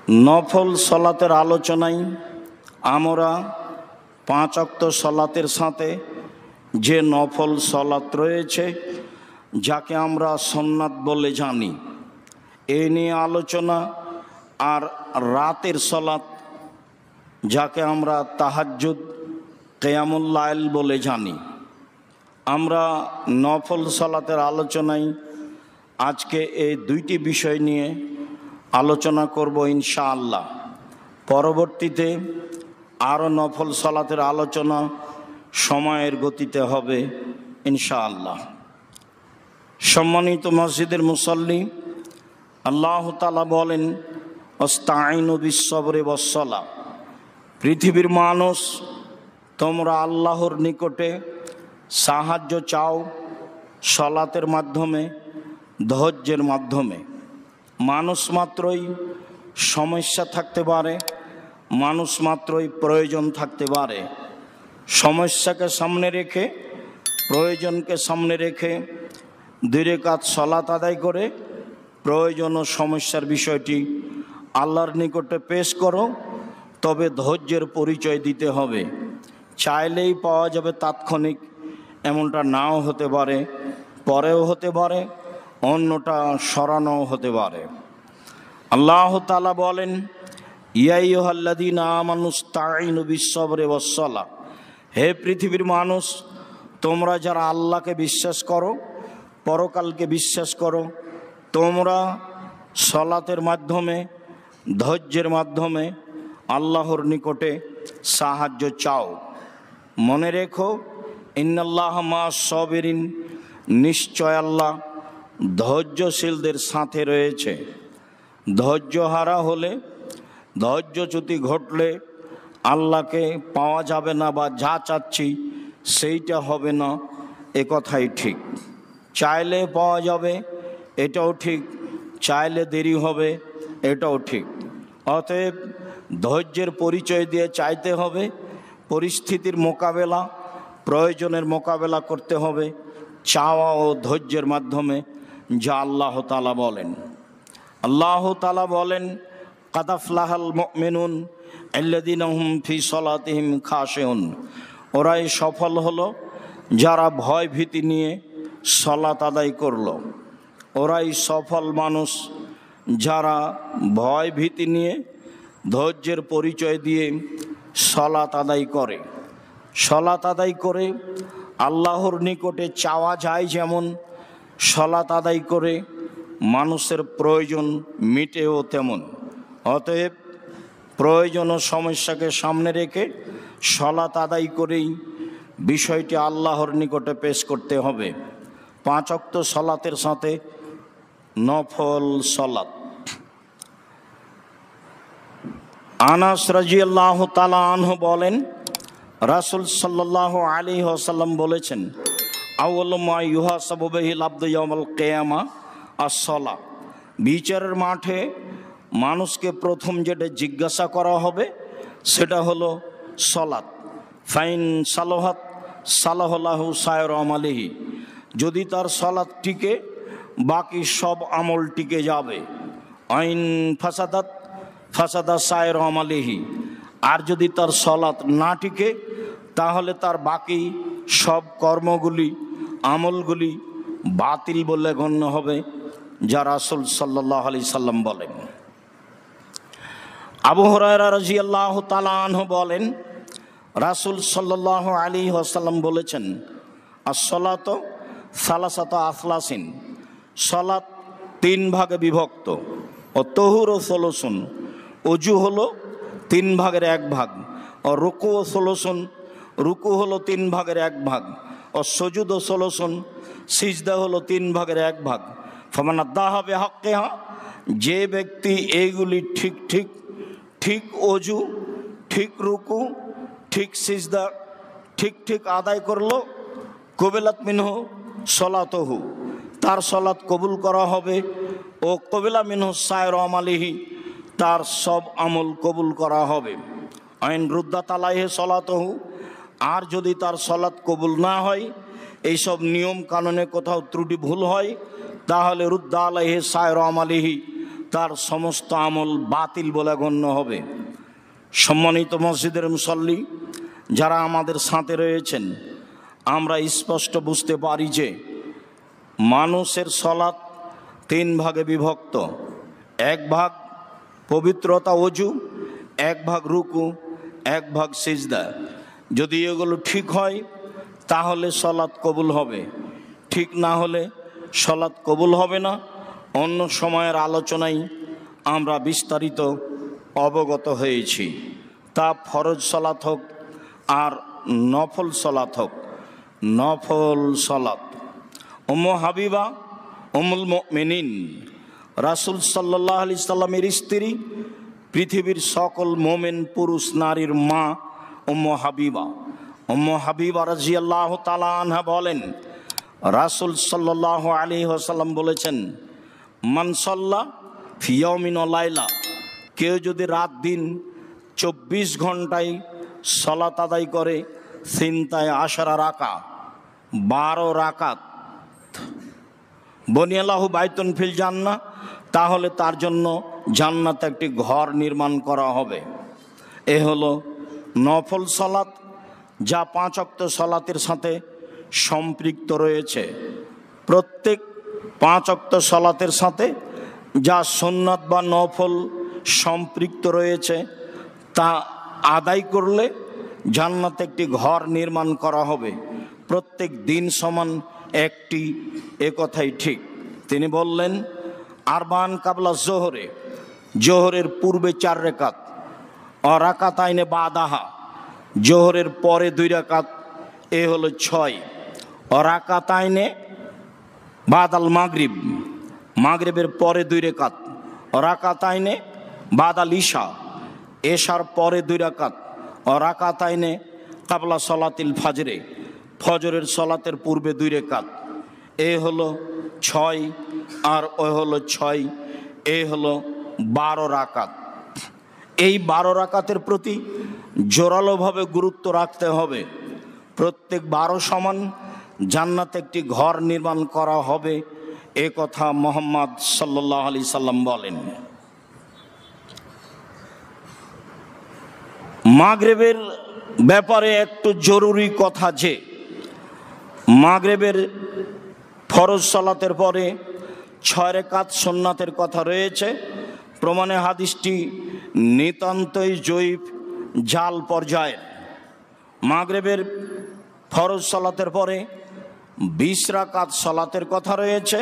নফল সলাতের আলোচনায় আমরা 5 ওয়াক্ত সলাতের সাথে যে নফল সলাত রয়েছে যাকে আমরা সুন্নাত বলে জানি এই নিয়ে আলোচনা। আর রাতের সলাত যাকে আমরা তাহাজ্জুদ কিয়ামুল লাইল বলে জানি। আমরা নফল সলাতের আলোচনায় আজকে এই দুইটি বিষয় নিয়ে আলোচনা করব ইনশাআল্লাহ। পরবর্তীতে আরও নফল সলাতের আলোচনা সময়ের গতিতে হবে ইনশাআল্লাহ। সম্মানিত মসজিদের মুসল্লি, আল্লাহ তাআলা বলেন আস্তাঈনু বিস-সাবরি ওয়াস-সালাহ। পৃথিবীর মানুষ, তোমরা আল্লাহর নিকটে সাহায্য চাও সলাতের মাধ্যমে, ধৈর্যের মাধ্যমে। মানুষ মাত্রই সমস্যা থাকতে পারে, মানুষ মাত্রই প্রয়োজন থাকতে পারে। সমস্যাকে সামনে রেখে, প্রয়োজনকে সামনে রেখে 2 রাকাত সলাত আদায় করে প্রয়োজন ও সমস্যার বিষয়টি আল্লাহর নিকটে পেশ করো। তবে ধৈর্যের পরিচয় দিতে হবে। চাইলেই পাওয়া যাবে তাৎক্ষণিক, এমনটা নাও হতে পারে, পরেও হতে পারে, অন্যটা সরানোও হতে পারে। আল্লাহ তাআলা বলেন ইয়া আইয়ুহাল্লাযীনা আমানুস্তাঈনু বিস-সাবরি ওয়াস-সালাহ। হে পৃথিবীর মানুষ, তোমরা যারা আল্লাহকে বিশ্বাস করো, পরকালকে বিশ্বাস করো, তোমরা সলাতের মাধ্যমে, ধৈর্যের মাধ্যমে আল্লাহর নিকটে সাহায্য চাও। মনে রেখো ইন্নাল্লাহা মা'আস-সাবিরিন, নিশ্চয় আল্লাহ ধৈর্যশীলদের সাথে রয়েছে। ধৈর্যহারা হলে, ধৈর্যচ্যুতি ঘটলে আল্লাহকে পাওয়া যাবে না, বা যা চাচ্ছি সেইটা হবে না, এ কথাই ঠিক। চাইলে পাওয়া যাবে, এটাও ঠিক, চাইলে দেরি হবে, এটাও ঠিক। অতএব ধৈর্যের পরিচয় দিয়ে চাইতে হবে, পরিস্থিতির মোকাবেলা, প্রয়োজনের মোকাবেলা করতে হবে চাওয়া ও ধৈর্যের মাধ্যমে, যা আল্লাহ তাআলা বলেন। আল্লাহ তাআলা বলেন কাদ আফলাহাল মুমিনুন আল্লাযীনা হুম ফি সলাতিহিম খাশিউন। ওরাই সফল হলো যারা ভয় ভীতি নিয়ে সলাত আদায় করলো। ওরাই সফল মানুষ যারা ভয় ভীতি নিয়ে, ধৈর্যের পরিচয় দিয়ে সলাত আদায় করে। সলাত আদায় করে আল্লাহর নিকটে চাওয়া যায় যেমন, সলাত আদায় করে মানুষের প্রয়োজন মিটেও তেমন। অতএব প্রয়োজন ও সমস্যাকে সামনে রেখে সলাত আদায় করেই বিষয়টি আল্লাহর নিকটে পেশ করতে হবে। 5 ওয়াক্ত সলাতের সাথে নফল সলাত। আনাস রাদিয়াল্লাহু তাআলা আনহু বলেন রাসূল সাল্লাল্লাহু আলাইহি ওয়াসাল্লাম বলেছেন আউয়ালু মা ইউহাসাবু বিহিল আবদু ইয়াউমাল কিয়ামাহ আস-সালাহ। বিচারের মাঠে মানুষকে প্রথম যেটা জিজ্ঞাসা করা হবে সেটা হলো সলাত। ফাইন সালাহাত সালাহু সায়র আমালিহি। যদি তার সলাত টিকে, বাকি সব আমল টিকে যাবে। আইন ফাসাদাত ফাসাদা সায়র আমালিহি। আর যদি তার সলাত না টিকে, তাহলে তার বাকি সব কর্মগুলি, আমলগুলি বাতিল বলে গণ্য হবে, যা রাসূল সাল্লাল্লাহু আলাইহি সাল্লাম বলেন। আবু হুরায়রা রাদিয়াল্লাহু তাআলা আনহু বলেন রাসূল সাল্লাল্লাহু আলাইহি ওয়াসাল্লাম বলেছেন আস-সালাতু সালাসাতু আফলাসিন। সলাত 3 ভাগে বিভক্ত। ও তহুর ও সলসুন, অজু হলো 3 ভাগের 1 ভাগ। ও রুকু ও সলসুন, রুকু হলো 3 ভাগের 1 ভাগ। ও সুজুদ ও সলসুন, সিজদা হলো 3 ভাগের 1 ভাগ। ফামান আদাহা বিহাক্কিহা, যে ব্যক্তি এইগুলি ঠিক ঠিক, ঠিক অজু, ঠিক রুকু, ঠিক সিজদা, ঠিক ঠিক আদায় করলো, কবিলাত মিনহু সলাতুহু, তার সলাত কবুল করা হবে। ও কবিলা মিনহু সায়র আমালিহি, তার সব আমল কবুল করা হবে। আইন রুদ্দাত আলাইহি সলাতুহু, আর যদি তার সলাত কবুল না হয়, এইসব নিয়ম কানুনে কোথাও ত্রুটি ভুল হয়, তাহলে রুদ্দা আলাইহি সায়র আমালিহি, তার সমস্ত আমল বাতিল বলে গণ্য হবে। সম্মানিত মসজিদের মুসল্লি যারা আমাদের সাথে রয়েছেন, আমরা স্পষ্ট বুঝতে পারি যে মানুষের সলাৎ 3 ভাগে বিভক্ত। 1 ভাগ পবিত্রতা ওযু, 1 ভাগ রুকু, 1 ভাগ সিজদা। যদি এগুলো ঠিক হয় তাহলে সলাৎ কবুল হবে, ঠিক না হলে সলাৎ কবুল হবে না। অন্য সময়ের আলোচনায় আমরা বিস্তারিত অবগত হয়েছি। তা ফরজ সলাৎ হোক আর নফল সলাৎ হোক। নফল সলাৎ উম্মু হাবিবা উম্মুল মুমিনিন রাসূল সাল্লাল্লাহু আলাইহি সাল্লামের স্ত্রী, পৃথিবীর সকল মোমেন পুরুষ নারীর মা উম্মু হাবিবা। উম্মু হাবিবা রাদিয়াল্লাহু তাআলা আনহা বলেন, রাসূল সাল্লাল্লাহু আলাইহি ওয়াসাল্লাম বলেছেন, মান সাল্লা ফি ইয়াউমিন ওয়া লাইলা, কেউ যদি রাত দিন 24 ঘন্টায় সালাত আদায় করে, সিনতায় আশারা রাকা, 12 রাকাত, বনিয়াল্লাহু বাইতুন ফিল জান্নাহ, তাহলে তার জন্য জান্নাতে একটি ঘর নির্মাণ করা হবে। এ হলো নফল সালাত, যা 5 ওয়াক্ত সালাতের সাথে সম্পৃক্ত রয়েছে। প্রত্যেক 5 ওয়াক্ত সালাতের সাথে যা সুন্নাত বা নফল সম্পৃক্ত রয়েছে তা আদায় করলে জান্নাতে একটি ঘর নির্মাণ করা হবে। প্রত্যেক দিন সমান একটি, এ কথাই ঠিক। তিনি বললেন, আরবান কাবলা জোহরে, জোহরের পূর্বে 4 রাকাত, রাকাতাইনে বাদাহা, জোহরের পরে 2 রাকাত, এ হলো 6। রাকাতাইনে বাদাল মাগরিব, মাগরিবের পরে 2 রাকাত, রাকাতাইনে বাদাল ইশা, এশার পরে 2 রাকাত, রাকাতাইনে কাবলা সলাতিল ফাজরে, ফজরের সলাতের পূর্বে 2 রাকাত। এ হলো 6 আর ও হলো 6, এ হলো 12 রাকাত। এই 12 রাকাতের প্রতি জোরালোভাবে গুরুত্ব রাখতে হবে। প্রত্যেক 12 সমান জান্নাতে একটি ঘর নির্মাণ করা হবে, এ কথা মুহাম্মদ সাল্লাল্লাহু আলাইহি সাল্লাম বলেন। মাগরিবের ব্যাপারে একটু জরুরি কথা যে মাগরিবের ফরজ সালাতের পরে 6 রাকাত সুন্নাতের কথা রয়েছে। প্রমাণে হাদিসটি নিতান্তই জয়ীফ, জাল পর্যায়ের। মাগরিবের ফরজ সালাতের পরে 20 রাকাত সালাতের কথা রয়েছে,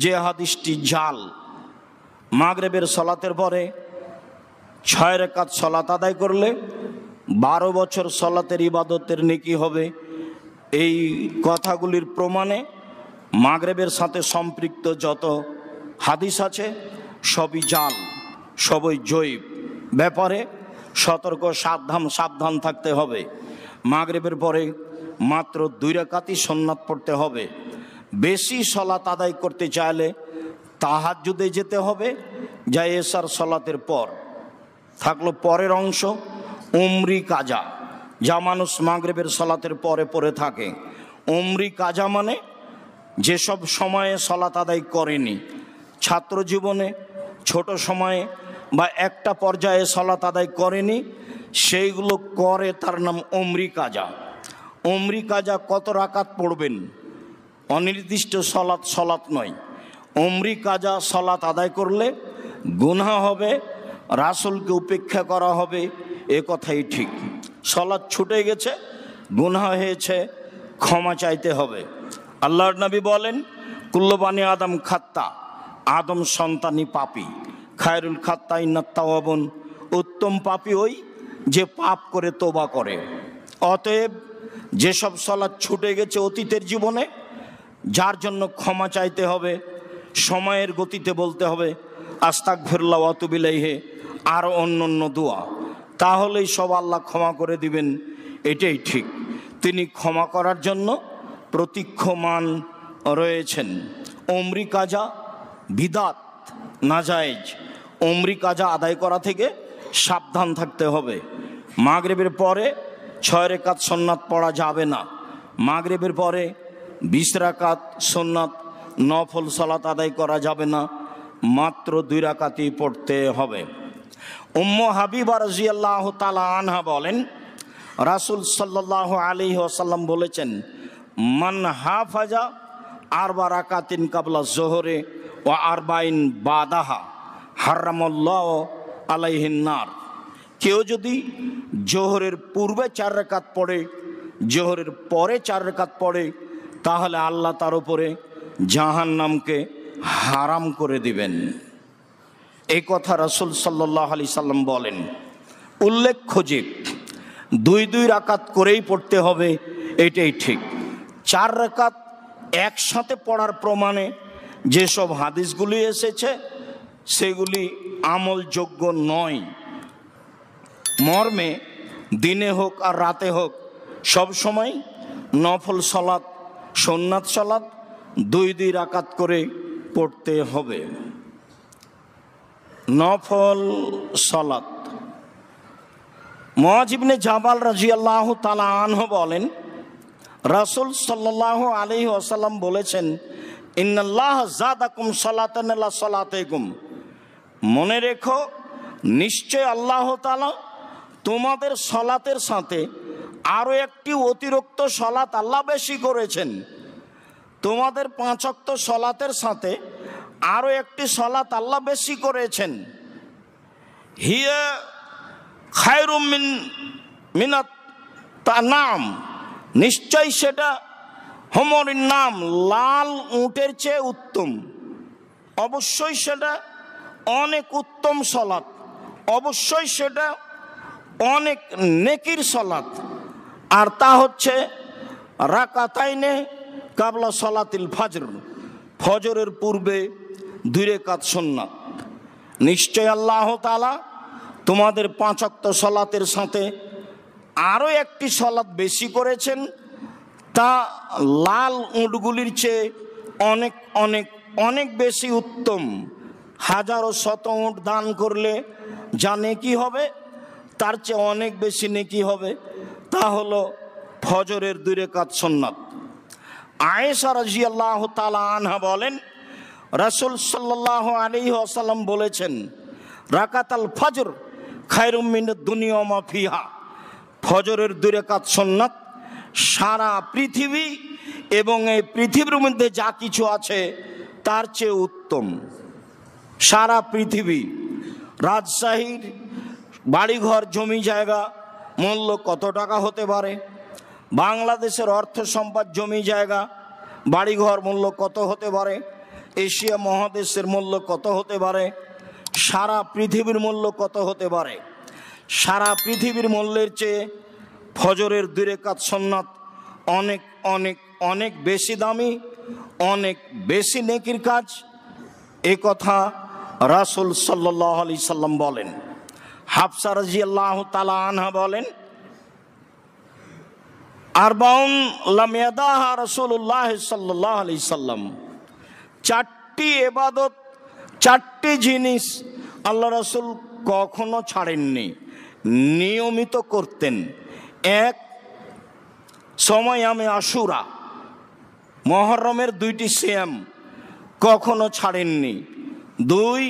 যে হাদিসটি জাল। মাগরিবের সালাতের পরে 6 রাকাত সালাত আদায় করলে 12 বছর সালাতের ইবাদতের নেকি হবে। এই কথাগুলির প্রমাণে মাগরিবের সাথে সম্পৃক্ত যত হাদিস আছে সবই জাল, সবই জয়ীব। ব্যাপারে সতর্ক সাবধান থাকতে হবে। মাগরিবের পরে মাত্র 2 রাকাতই সুন্নাত পড়তে হবে। বেশি সালাত আদায় করতে চাইলে তাহাজ্জুদে যেতে হবে, যা এশার সালাতের পর। থাকলো পরের অংশ উমরি কাজা, যা মানুষ মাগরিবের সালাতের পরে পড়ে থাকে। উমরি কাজা মানে যেসব সময়ে সালাত আদায় করেনি, ছাত্র জীবনে ছোট সময়ে বা একটা পর্যায়ে সালাত আদায় করেনি, সেইগুলো করে, তার নাম উমরি কাজা। উমরি কাজা কত রাকাত পড়বেন, অনির্দিষ্ট সালাত নয়। উমরি কাজা সালাত আদায় করলে গুনাহ হবে, রাসূলকে উপেক্ষা করা হবে, এ কথাই ঠিক। সালাত ছুটে গেছে, গুনাহ হয়েছে, ক্ষমা চাইতে হবে। আল্লাহর নবী বলেন, কুল্লু বানি আদম খাত্তা, আদম সন্তানই পাপী। খায়রুল খাত্তা ইন্নাত তাওয়াবুন, উত্তম পাপী ওই যে পাপ করে তওবা করে। অতএব যেসব সালাত ছুটে গেছে অতীতের জীবনে, যার জন্য ক্ষমা চাইতে হবে, সময়ের গতিতে বলতে হবে আস্তাগফিরুল্লাহ ওয়া আতুবু ইলাইহি, আর অন্য দোয়া, তাহলেই সব আল্লাহ ক্ষমা করে দিবেন। এটাই ঠিক। তিনি ক্ষমা করার জন্য প্রতীক্ষমান রয়েছেন। উমরি কাজা বিদাত, নাজায়েজ। উমরি কাজা আদায় করা থেকে সাবধান থাকতে হবে। মাগরিবের পরে 6 রাকাত সুন্নাত পড়া যাবে না। মাগরিবের পরে 20 রাকাত সুন্নাত নফল সালাত আদায় করা যাবে না। মাত্র 2 রাকাতই পড়তে হবে। উম্মু হাবিবা রাদিয়াল্লাহু তাআলা আনহা বলেন, রাসূল সাল্লাল্লাহু আলাইহি ওয়াসাল্লাম বলেছেন, মান হাফাজা 4 রাকাতিন কাবলা যোহরে ওয়া 40 বাদাহা হারামাল্লাহু আলাইহিন নার। কেউ যদি জোহরের পূর্বে 4 রাকাত পড়ে, জোহরের পরে 4 রাকাত পড়ে, তাহলে আল্লাহ তার উপরে জাহান্নামকে হারাম করে দিবেন। এই কথা রাসূল সাল্লাল্লাহু আলাইহি সাল্লাম বলেন। উল্লেখ্য যে 2 রাকাত করেই পড়তে হবে, এটাই ঠিক। 4 রাকাত একসাথে পড়ার প্রমাণে যেসব হাদিসগুলি এসেছে সেগুলি আমলযোগ্য নয়। মর্মে দিনে হোক আর রাতে হোক সব সময় নফল সালাত, সুন্নাত সালাত 2 রাকাত করে পড়তে হবে। নফল সালাত। মুআয ইবনে জাবাল রাদিয়াল্লাহু তাআলা আনহু বলেন, রাসূল সাল্লাল্লাহু আলাইহি ওয়াসাল্লাম বলেছেন, ইন্নাল্লাহ যাদাকুম সালাতান লা সালাতাকুম। মনে রেখো, নিশ্চয় আল্লাহ তাআলা তোমাদের সালাতের সাথে আরো একটি অতিরিক্ত সালাত আল্লাহ বেশি করেছেন। তোমাদের 5 ওয়াক্ত সালাতের সাথে আরো একটি সালাত আল্লাহ বেশি করেছেন। হিয়া খায়রুম মিনাত তানাম। নিশ্চয় সেটা হোমরের নাম, লাল উটের চেয়ে উত্তম। অবশ্যই সেটা অনেক উত্তম সালাত, অবশ্যই সেটা অনেক নেকির সালাত। আর তা হচ্ছে রাকাতাইনে কাবলা সালাতিল ফজর, ফজরের পূর্বে 2 রাকাত সুন্নাত। নিশ্চয় আল্লাহ তাআলা তোমাদের 5 ওয়াক্ত সালাতের সাথে আরো একটি সালাত বেশি করেছেন, তা লাল উটগুলির চেয়ে অনেক অনেক অনেক বেশি উত্তম। হাজারো শত উট দান করলে যা নেকি হবে তার চেয়ে অনেক বেশি নেকি হবে। তা হলো ফজরের 2 রাকাত সুন্নাত। আয়েশা রাদিয়াল্লাহু তাআলা আনহা বলেন, রাসূল সাল্লাল্লাহু আলাইহি ওয়াসাল্লাম বলেছেন, রাকাতাল ফজর খায়রুম মিনাদ দুনিয়া ওয়া মা ফিহা। ফজরের 2 রাকাত সুন্নাত সারা পৃথিবী এবং এই পৃথিবীর মধ্যে যা কিছু আছে তার চেয়ে উত্তম। সারা পৃথিবী, রাজশাহীর বাড়িঘর জমি জায়গা মূল্য কত টাকা হতে পারে? বাংলাদেশের অর্থ সম্পদ জমি জায়গা বাড়িঘর মূল্য কত হতে পারে? এশিয়া মহাদেশের মূল্য কত হতে পারে? সারা পৃথিবীর মূল্য কত হতে পারে? সারা পৃথিবীর মূল্যের চেয়ে ফজরের 2 রাকাত সুন্নাত অনেক অনেক অনেক বেশি দামি, অনেক বেশি নেকির কাজ। এই কথা রাসূল সাল্লাল্লাহু আলাইহি সাল্লাম বলেন। হাফসা রাদিয়াল্লাহু তাআলা আনহা বলেন, আরবাউন লাম ইয়াদাহা রাসূলুল্লাহ সাল্লাল্লাহু আলাইহি সাল্লাম। 4টি ইবাদত, 4টি জিনিস আল্লাহ রাসূল কখনো ছাড়েননি, নিয়মিত করতেন। 1, সময়মে আশুরা, মুহররমের 2টি সিয়াম কখনো ছাড়েননি। 2,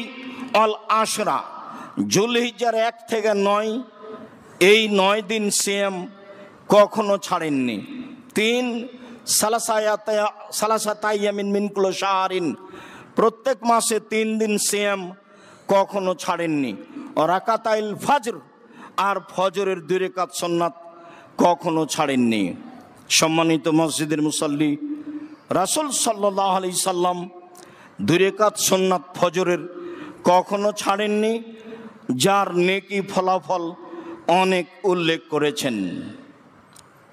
আল আশরা, যুলহিজ্জার 1 থেকে 9, এই 9 দিন সিয়াম কখনো ছাড়েননি। 3, সালাসাতা ইয়ামিন মিন কুল্লি শাহরিন, প্রত্যেক মাসে 3 দিন সিয়াম কখনো ছাড়েননি। রাকাতাইল ফজর, আর ফজরের 2 রাকাত সুন্নাত কখনো ছাড়েননি। সম্মানিত মসজিদের মুসল্লি, রাসূল সাল্লাল্লাহু আলাইহি সাল্লাম 2 রাকাত সুন্নাত ফজরের কখনো ছাড়েননি, যার নেকি ফলাফল অনেক উল্লেখ করেছেন।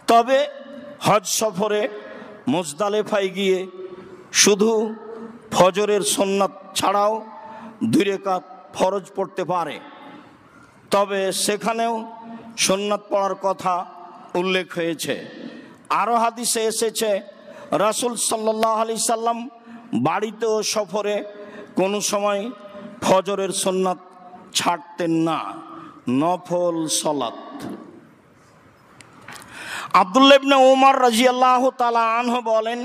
তবে হজ সফরে মুজদালিফায় গিয়ে শুধু ফজরের সুন্নাত ছাড়াও 2 রাকাত ফরজ পড়তে পারে। তবে সেখানেও সুন্নাত পড়ার কথা উল্লেখ হয়েছে। আরও হাদিসে এসেছে, রাসূল সাল্লাল্লাহু আলাইহি সাল্লাম বাড়িতে ও সফরে কোনো সময় ফজরের সুন্নাত ছাড়তেন না। নফল সালাত। আব্দুল্লাহ ইবনে উমর রাদিয়াল্লাহু তাআলা আনহু বলেন,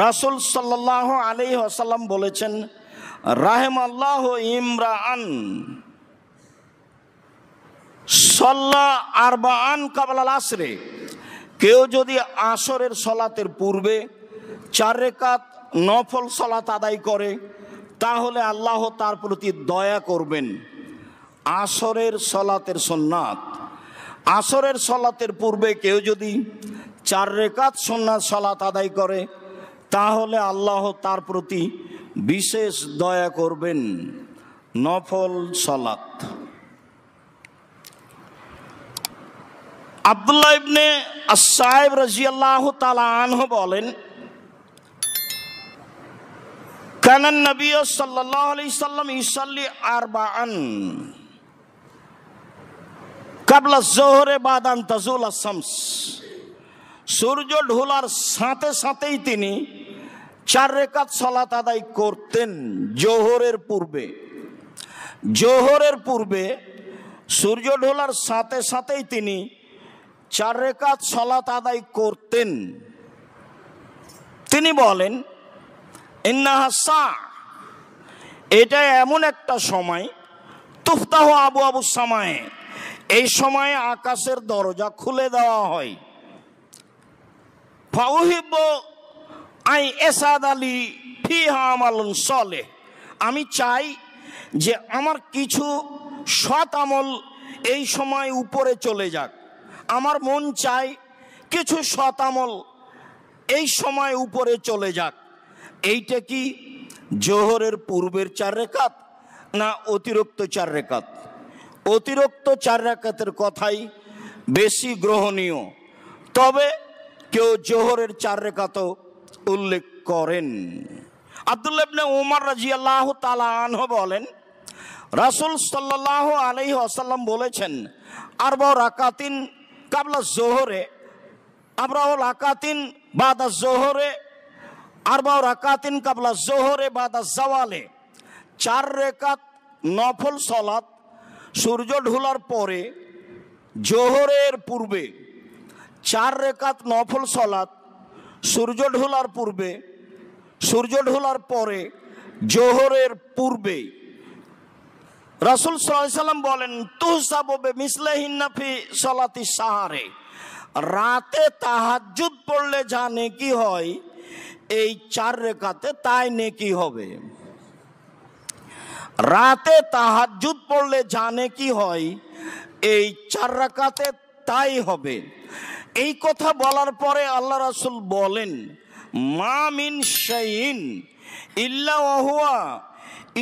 রাসূল সাল্লাল্লাহু আলাইহি ওয়াসাল্লাম বলেছেন, রাহিমাল্লাহু ইমরাআন সাল্লা আরবাআন ক্বাবলাল আসরে, কেউ যদি আসরের সলাতের পূর্বে 4 রাকাত নফল সলাত আদায় করে তাহলে আল্লাহ তার প্রতি দয়া করবেন। আসরের সলাতের সুন্নাত, আসরের সলাতের পূর্বে কেউ যদি 4 রাকাত সুন্নাত সলাত আদায় করে তাহলে আল্লাহ তার প্রতি বিশেষ দয়া করবেন। নফল সলাত। আব্দুল্লাহ ইবনে আস-সাইব রাদিয়াল্লাহু তাআলা আনহু বলেন, কানান নবী সাল্লাল্লাহু আলাইহি সাল্লাম ইসাল্লি আরবাআন ক্বাবলা যোহরে বাদান তাজুল আশ-শামস। সূর্য ঢোলার সাথে সাথেই তিনি 4 রাকাত সালাত আদায় করতেন। জোহরের পূর্বে, জোহরের পূর্বে সূর্য ঢোলার সাথে সাথেই তিনি 4 রাকাত সালাত আদায় করতেন। তিনি বলেন, ইন্নাহা সা, এটা এমন একটা সময়, তুফতাহু আবু আবু সামায়ে, এই সময়ে আকাশের দরজা খুলে দেওয়া হয়। ফাউহিব্বু আই এসাদ আলী ফিহা আমালুন সালেহ, আমি চাই যে আমার কিছু সৎ আমল এই সময় উপরে চলে যাক। আমার মন চাই কিছু সৎ আমল এই সময় উপরে চলে যাক। এইটা কি জোহরের পূর্বের 4 রাকাত না অতিরিক্ত 4 রাকাত? অতিরিক্ত 4 রাকাতের কথাই বেশি গ্রহণীয়, তবে কেউ জোহরের 4 রাকাতও উল্লেখ করেন। আব্দুল্লাহ ইবনে উমর রাদিয়াল্লাহু তাআলা আনহু বলেন, রাসূল সাল্লাল্লাহু আলাইহি ওয়াসাল্লাম বলেছেন, আরবাউ রাকাতিন ক্বাবলা যোহরে, আরবাউ রাকাতিন বাদা যোহরে, আরবাউ রাকাতিন ক্বাবলা যোহরে বাদা জাওয়ালে। 4 রাকাত নফল সালাত সূর্য ঢোলার পরে, জোহরের পূর্বে 4 রাকাত নফল সালাত সূর্য ঢোলার পূর্বে, সূর্য ঢোলার পরে, জোহরের পূর্বে। রাসূল সাল্লাল্লাহু আলাইহি সাল্লাম বলেন, তুহসাবু বিমিসলিহিন্না ফি সালাতি সাহারে, রাতে তাহাজ্জুদ পড়লে যা নেকি হয় এই 4 রাকাতে তাই নেকি হবে। রাতে তাহাজ্জুদ পড়লে যা নেকি হয় এই 4 রাকাতে তাই হবে। এই কথা বলার পরে আল্লাহ রাসূল বলেন, মা মিন শাইইন ইল্লা ওয়া হুয়া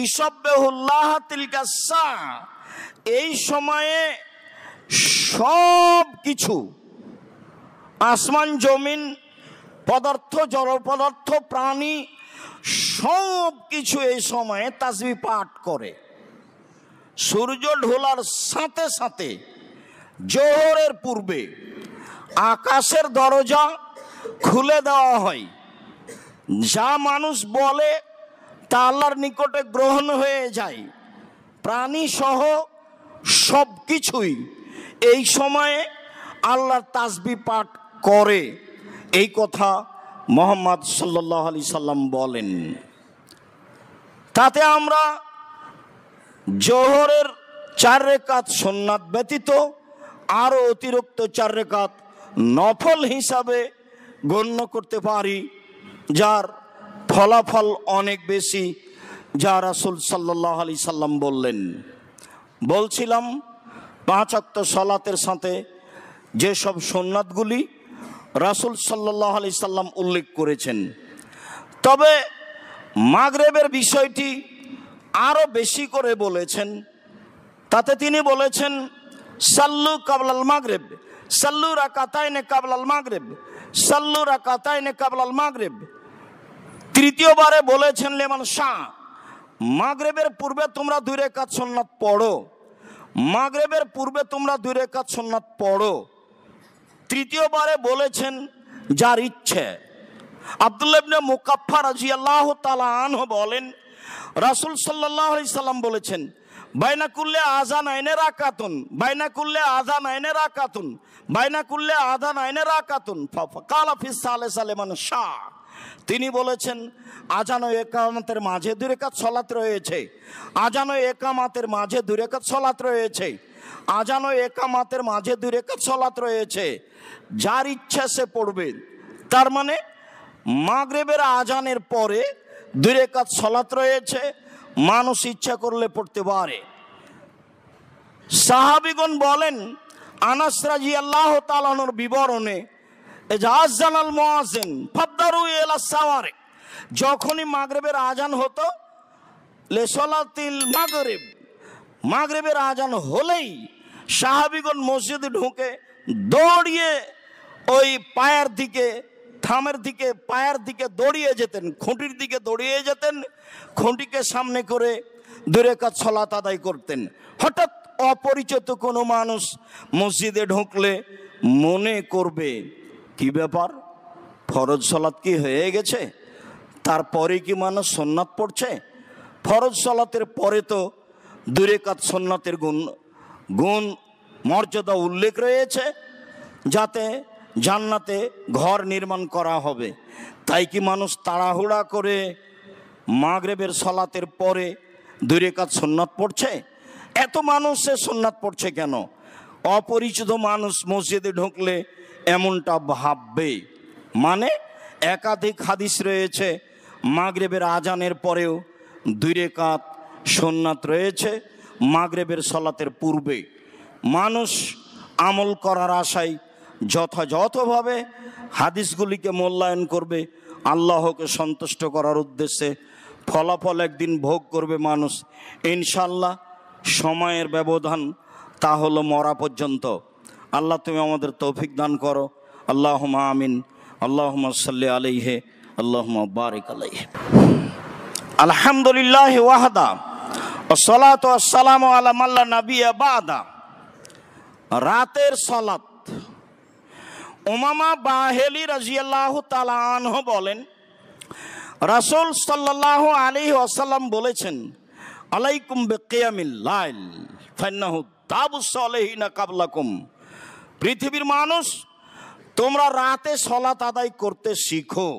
ইসাব্বিহুল্লাহ তিলকা সা, এই সময়ে সব কিছু, আসমান জমিন, পদার্থ, জড় পদার্থ, প্রাণী, সব কিছু এই সময়ে তাসবিহ পাঠ করে। সূর্য ঢোলার সাথে সাথে জোহরের পূর্বে আকাশের দরজা খুলে দেওয়া হয়। যা মানুষ বলে তা আল্লাহর নিকটে গ্রহণ হয়ে যায়। প্রাণী সহ সব কিছুই এই সময়ে আল্লাহর তাসবিহ পাঠ করে। এই কথা মুহাম্মদ সাল্লাল্লাহু আলাইহি সাল্লাম বলেন। তাতে আমরা জোহরের 4 রাকাত সুন্নাত ব্যতীত আরও অতিরিক্ত 4 রাকাত নফল হিসাবে গণ্য করতে পারি, যার ফলাফল অনেক বেশি, যা রাসূল সাল্লাল্লাহু আলাইহি সাল্লাম বললেন। বলছিলাম 5 ওয়াক্ত সালাতের সাথে যেসব সুন্নাতগুলি রাসূল সাল্লাল্লাহু আলাইহি সাল্লাম উল্লেখ করেছেন, তবে মাগরিবের বিষয়টি আরও বেশি করে বলেছেন। তাতে তিনি বলেছেন, সাল্লু কাবলাল মাগরিব, সাল্লু রাকাতাইনে কাবলাল মাগরিব, সাল্লু রাকাতাইনে কাবলাল মাগরিব। তৃতীয়বারে বলেছেন, লেমান শাহ, মাগরিবের পূর্বে তোমরা 2 রাকাত সুন্নাত পড়ো, মাগরিবের পূর্বে তোমরা 2 রাকাত সুন্নাত পড়ো। তৃতীয়বারে বলেছেন, যার ইচ্ছে। আব্দুল্লাহ ইবনে মুকাফফা রাদিয়াল্লাহু তাআলা আনহু বলেন, রাসূল সাল্লাল্লাহু আলাইহি সাল্লাম বলেছেন, বাইনা কুল্লে আযানাইনে রাকাতুন, বাইনা কুল্লে আযানাইনে রাকাতুন, বাইনা কুল্লে আযানাইনে রাকাতুন, ফাকালা ফিস সালিসা লিমান শাহ। তিনি বলেছেন আজান ও একামতের মাঝে 2 রাকাত সালাত রয়েছে, আজান ও একামতের মাঝে 2 রাকাত সালাত রয়েছে, আজান ও একামতের মাঝে 2 রাকাত সালাত রয়েছে, যার ইচ্ছা সে পড়বে। তার মানে মাগরিবের আজানের পরে 2 রাকাত সালাত রয়েছে, মানুষ ইচ্ছা করলে পড়তে পারে। সাহাবীগণ বলেন আনাস রাদিয়াল্লাহু তাআলা আনহুর বিবরণে, আযানাল মুয়াজ্জিন ফাদদারু ইলা সাওয়ারি, যখনই মাগরিবের আজান হতো, লেসলাতিল মাগরিব, মাগরিবের আজান হলেই সাহাবীগণ মসজিদে ঢুকে দৌড়িয়ে ওই পায়ের দিকে, থামের দিকে, পায়ের দিকে দৌড়িয়ে যেতেন, খুঁটির দিকে দৌড়িয়ে যেতেন, খুঁটিকে সামনে করে 2 রাকাত সালাত আদায় করতেন। হঠাৎ অপরিচিত কোনো মানুষ মসজিদে ঢুকলে মনে করবে কি ব্যাপার, ফরজ সালাত কি হয়ে গেছে, তারপরে কি মানুষ সুন্নাত পড়ছে? ফরজ সালাতের পরে তো 2 রাকাত সুন্নাতের গুণ মর্যাদা উল্লেখ রয়েছে, যাতে জান্নাতে ঘর নির্মাণ করা হবে। তাই কি মানুষ তাড়াহুড়া করে মাগরিবের সালাতের পরে 2 রাকাত সুন্নাত পড়ছে? এত মানুষ সে সুন্নাত পড়ছে কেন? অপরিচিত মানুষ মসজিদে ঢুকলে এমনটা ভাববে। মানে একাধিক হাদিস রয়েছে মাগরিবের আজানের পরেও 2 রাকাত সুন্নাত রয়েছে মাগরিবের সালাতের পূর্বে। মানুষ আমল করার আশায় যথাযথভাবে হাদিসগুলিকে মূল্যায়ন করবে, আল্লাহকে সন্তুষ্ট করার উদ্দেশ্যে ফলাফল একদিন ভোগ করবে মানুষ ইনশাল্লাহ। সময়ের ব্যবধান তা হলো মরা পর্যন্ত। আল্লাহ তুমি আমাদের তৌফিক দান করো। আল্লাহুম্মা আমিন। আল্লাহুম্মা সাল্লি আলাইহি, আল্লাহুম্মা বারিক আলাইহি। আলহামদুলিল্লাহি ওয়াহদা ওয়াসসালাতু ওয়াসসালামু আলা মান লা নাবিয়্যা বাদা। রাতের সালাত। উমামা বাহেলি রাদিয়াল্লাহু তাআলা আনহু বলেন, রাসূল সাল্লাল্লাহু আলাইহি ওয়াসাল্লাম বলেছেন, আলাইকুম বিকিয়ামিল লাইল ফাইন্নাহু দাবুস সালিহিনা কাবলাকুম। পৃথিবীর মানুষ, তোমরা রাতে সালাত আদায় করতে শিখো।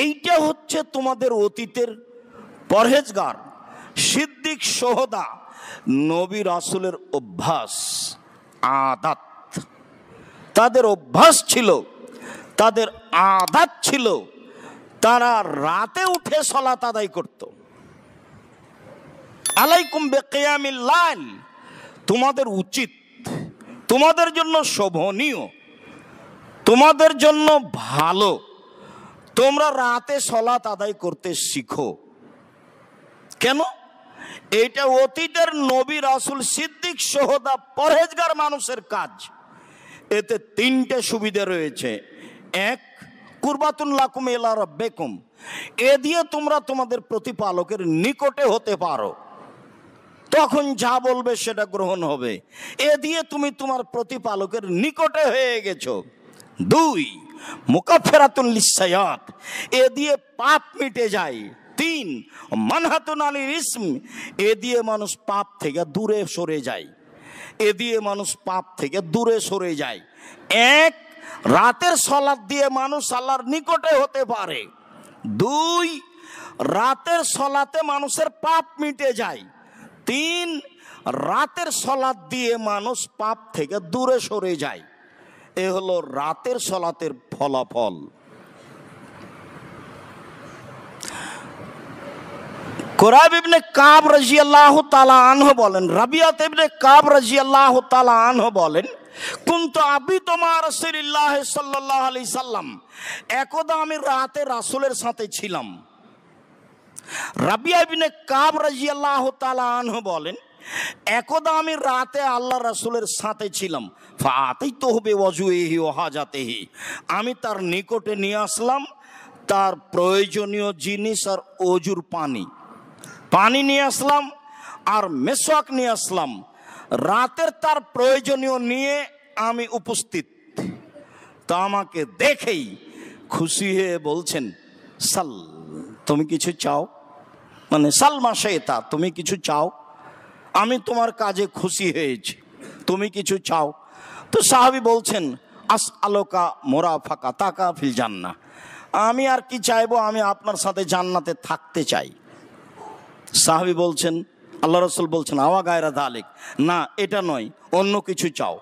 এইটা হচ্ছে তোমাদের অতীতের পরহেজগার, সিদ্দিক, সোহদা, নবী রাসূলের অভ্যাস, আদাত। তাদের অভ্যাস ছিল, তাদের আদাত ছিল, তারা রাতে উঠে সালাত আদায় করত। আলাইকুম বিকিয়ামিল লাইল, তোমাদের উচিত, তোমাদের জন্য শোভনীয়, তোমাদের জন্য ভালো, তোমরা রাতে সালাত আদায় করতে শিখো। কেন? এটা অতীতের নবী রাসূল, সিদ্দিক, সোহদা, পরহেজগার মানুষের কাজ। এতে 3টে সুবিধা রয়েছে। 1, কুরবাতুন লাকুম ইলা রাব্বিকুম, এ দিয়ে তোমরা তোমাদের প্রতিপালকের নিকটে হতে পারো, তখন যা বলবে সেটা গ্রহণ হবে। এ দিয়ে তুমি তোমার প্রতিপালকের নিকটে হয়ে গেছো। 2, মুকাফফিরাতুন লিসসায়াত, এ দিয়ে পাপ মিটে যায়। 3, মানহাতুন আনিল ইসম, এ দিয়ে মানুষ পাপ থেকে দূরে সরে যায়, এ দিয়ে মানুষ পাপ থেকে দূরে সরে যায়। 1, রাতের সালাত দিয়ে মানুষ আল্লাহর নিকটে হতে পারে। 2, রাতের সালাতে মানুষের পাপ মিটে যায়। 3, রাতের সালাত দিয়ে মানুষ পাপ থেকে দূরে সরে যায়। এ হলো রাতের সালাতের ফলাফল। কুরাইব ইবনে কাব রাদিয়াল্লাহু তাআলা আনহু বলেন, রাবিয়া ইবনে কাব রাদিয়াল্লাহু তাআলা আনহু বলেন, কুনতু আবিতু মা রাসূলিল্লাহ সাল্লাল্লাহু আলাইহি সাল্লাম, একদা আমি রাতে রাসূলের সাথে ছিলাম। রাবিয়া ইবনে কাব রাদিয়াল্লাহু তাআলা আনহু বলেন, একদা আমি রাতে আল্লাহ রাসূলের সাথে ছিলাম। ফাআতাইতুহু বিওয়াজুহি ওয়া হাজাতিহি, আমি তার নিকটে নিয়ে আসলাম তার প্রয়োজনীয় জিনিস আর ওযুর পানি নিয়ে আসলাম আর মেসওয়াক নিয়ে আসলাম। রাতের তার প্রয়োজনীয় নিয়ে আমি উপস্থিত। তা আমাকে দেখেই খুশি হয়ে বলছেন, সাল, তুমি কিছু চাও? মানে সালমা শেতা, তুমি কিছু চাও? আমি তোমার কাজে খুশি হয়েছি, তুমি কিছু চাও? তো সাহাবী বলছেন, আস আলোকা মোরাফাকা তাকা ফিল জান্নাহ, আমি আর কি চাইবো, আমি আপনার সাথে জান্নাতে থাকতে চাই। সাহাবী বলছেন, আল্লাহ রাসূল বলছেন, আওয়া গায়রা যালিক, না এটা নয় অন্য কিছু চাও,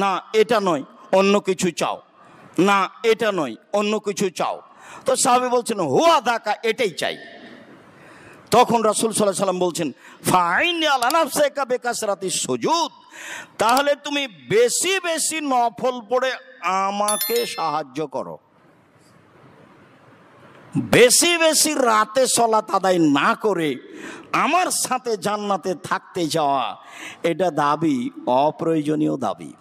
না এটা নয় অন্য কিছু চাও, না এটা নয় অন্য কিছু চাও। তো সাহাবী বলছেন, হুয়া দাকা, এটাই চাই। তখন রাসূল সাল্লাল্লাহু আলাইহি ওয়াসাল্লাম বলছেন, ফাইনি আলা নাফসিকা বিকাসরাতিস সুজুদ, তাহলে তুমি বেশি বেশি নফল পড়ে আমাকে সাহায্য করো। বেশি বেশি রাতে সালাত আদায় না করে আমার সাথে জান্নাতে থাকতে যাওয়া, এটা দাবি অপ্রয়োজনীয় দাবি,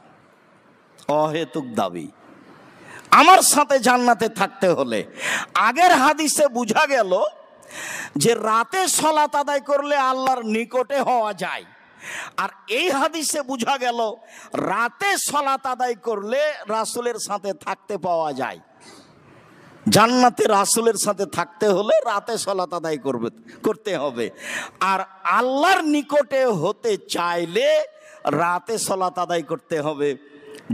অহেতুক দাবি। আমার সাথে জান্নাতে থাকতে হলে আগের হাদিসে বোঝা গেল যে রাতে সালাত আদায় করলে আল্লাহর নিকটে হওয়া যায়, আর এই হাদিসে বোঝা গেল রাতে সালাত আদায় করলে রাসূলের সাথে থাকতে পাওয়া যায়। জান্নাতে রাসূলের সাথে থাকতে হলে রাতে সালাত আদায় করতে হবে, আর আল্লাহর নিকটে হতে চাইলে রাতে সালাত আদায় করতে হবে,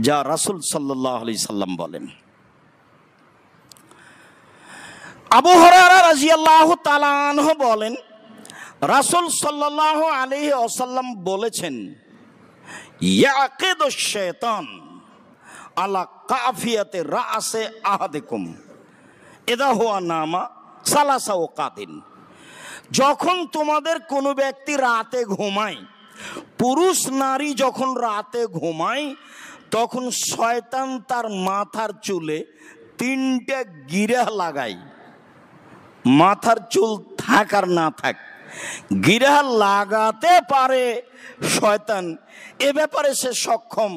যা রাসূল সাল্লাল্লাহু আলাইহি সাল্লাম বলেন। আবু হুরায়রা রাদিয়াল্লাহু তাআলা আনহু বলেন, রাসূল সাল্লাল্লাহু আলাইহি ওয়াসাল্লাম বলেছেন, ইয়াকিদুশ শাইতান আলা কাফিয়াতে রাসে আহাদিকুম ইদা হুয়া নামা সালাসা ওয়াকাতিন। যখন তোমাদের কোনো ব্যক্তি রাতে ঘুমায়, পুরুষ নারী যখন রাতে ঘুমায়, তখন শয়তান তার মাথার চুলে 3টে গিরা লাগায়। মাথার চুল থাক আর না থাক, গিরা লাগাতে পারে শয়তান, এ ব্যাপারে সে সক্ষম,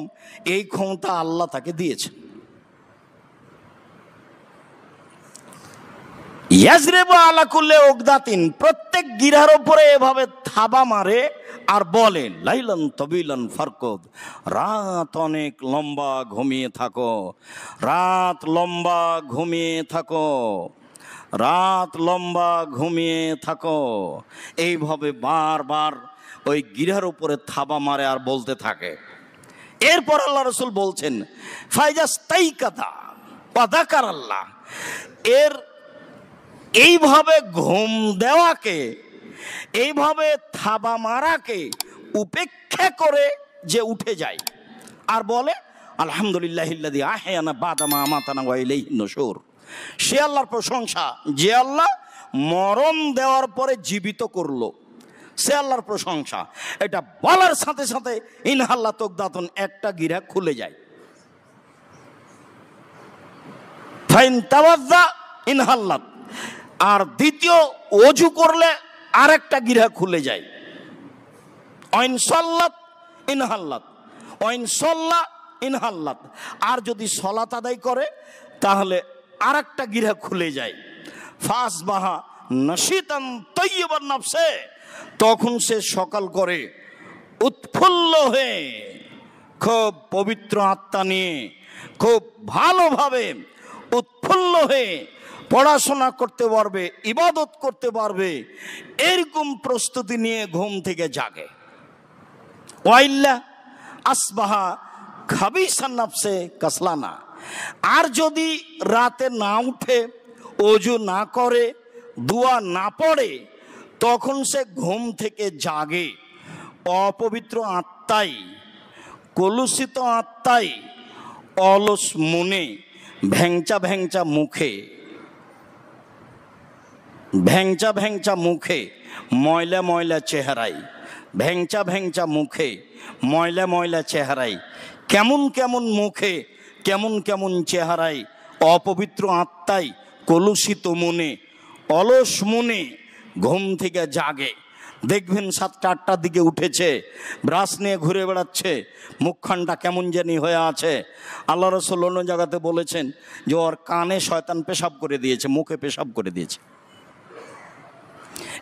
এই ক্ষমতা আল্লাহ তাকে দিয়েছেন। ইয়াজরিবু আলা কুল্লি উকদাতিন, প্রত্যেক গিরার উপরে এভাবে থাবা মারে আর বলে, লাইলান তাবিলান ফারকুদ, রাত অনেক লম্বা ঘুমিয়ে থাকো, রাত লম্বা ঘুমিয়ে থাকো, রাত লম্বা ঘুমিয়ে থাকো। এইভাবে বারবার ওই গিরার উপরে থাবা মারে আর বলতে থাকে। এরপর আল্লাহ রাসূল বলছেন, ফাইজাস্তাইকাদা ওয়া যাকারাল্লাহ, এর এইভাবে ঘুম দেওয়াকে, এইভাবে থাবা মারাকে উপেক্ষা করে যে উঠে যায় আর বলে, আলহামদুলিল্লাহিল্লাযী আহয়ানা বাদা মা আমাতানা ওয়া ইলাইহিন নুশুর, সে আল্লাহর প্রশংসা যে আল্লাহ মরণ দেওয়ার পরে জীবিত করলো, সে আল্লাহর প্রশংসা। এটা বলার সাথে সাথে ইনহাল্লাত উকদাতুন, একটা গিরা খুলে যায়। ফাইন তাওয়াজ্জা ইনহাল্লাত, আর দ্বিতীয় ওযু করলে আরেকটা গিরা খুলে যায়। ওয়াইন সাল্লাত ইনহাল্লাত, ওয়াইন সাল্লা ইনহাল্লাত, আর যদি সালাত আদায় করে তাহলে আরেকটা গিরা খুলে যায়। ফাসবাহা নাশিতান তাইয়্যিবান নাফসে, তখন সে সকাল করে উৎফুল্ল হয়ে, খুব পবিত্র আত্মা নিয়ে, খুব ভালোভাবে উৎফুল্ল হয়ে পড়াশোনা করতে পারবে, ইবাদত করতে পারবে, এরকম প্রস্তুতি নিয়ে ঘুম থেকে জাগে। ওয়াইল্লা আসবাহা খাবিসান নাফসে কাসলানা, আর যদি রাতে না উঠে, ওযু না করে, দোয়া না পড়ে, তখন সে ঘুম থেকে জাগে অপবিত্র আত্মায়, কলুষিত আত্মায়, অলস মনে, ভ্যাংচা ভ্যাংচা মুখে, ভ্যাংচা ভ্যাংচা মুখে, ময়লা ময়লা চেহারায়, ভ্যাংচা ভ্যাংচা মুখে, ময়লা ময়লা চেহারায়, কেমন কেমন মুখে, কেমন কেমন চেহারায়, অপবিত্র আত্মায়, কলুষিত মনে, অলস মনে ঘুম থেকে জাগে। দেখবেন 7টা-8টার দিকে উঠেছে, ব্রাশ নিয়ে ঘুরে বেড়াচ্ছে, মুখখানটা কেমন জানি হয়ে আছে। আল্লাহ রাসূল অন্য জায়গাতে বলেছেন যে ওর কানে শয়তান পেশাব করে দিয়েছে, মুখে পেশাব করে দিয়েছে,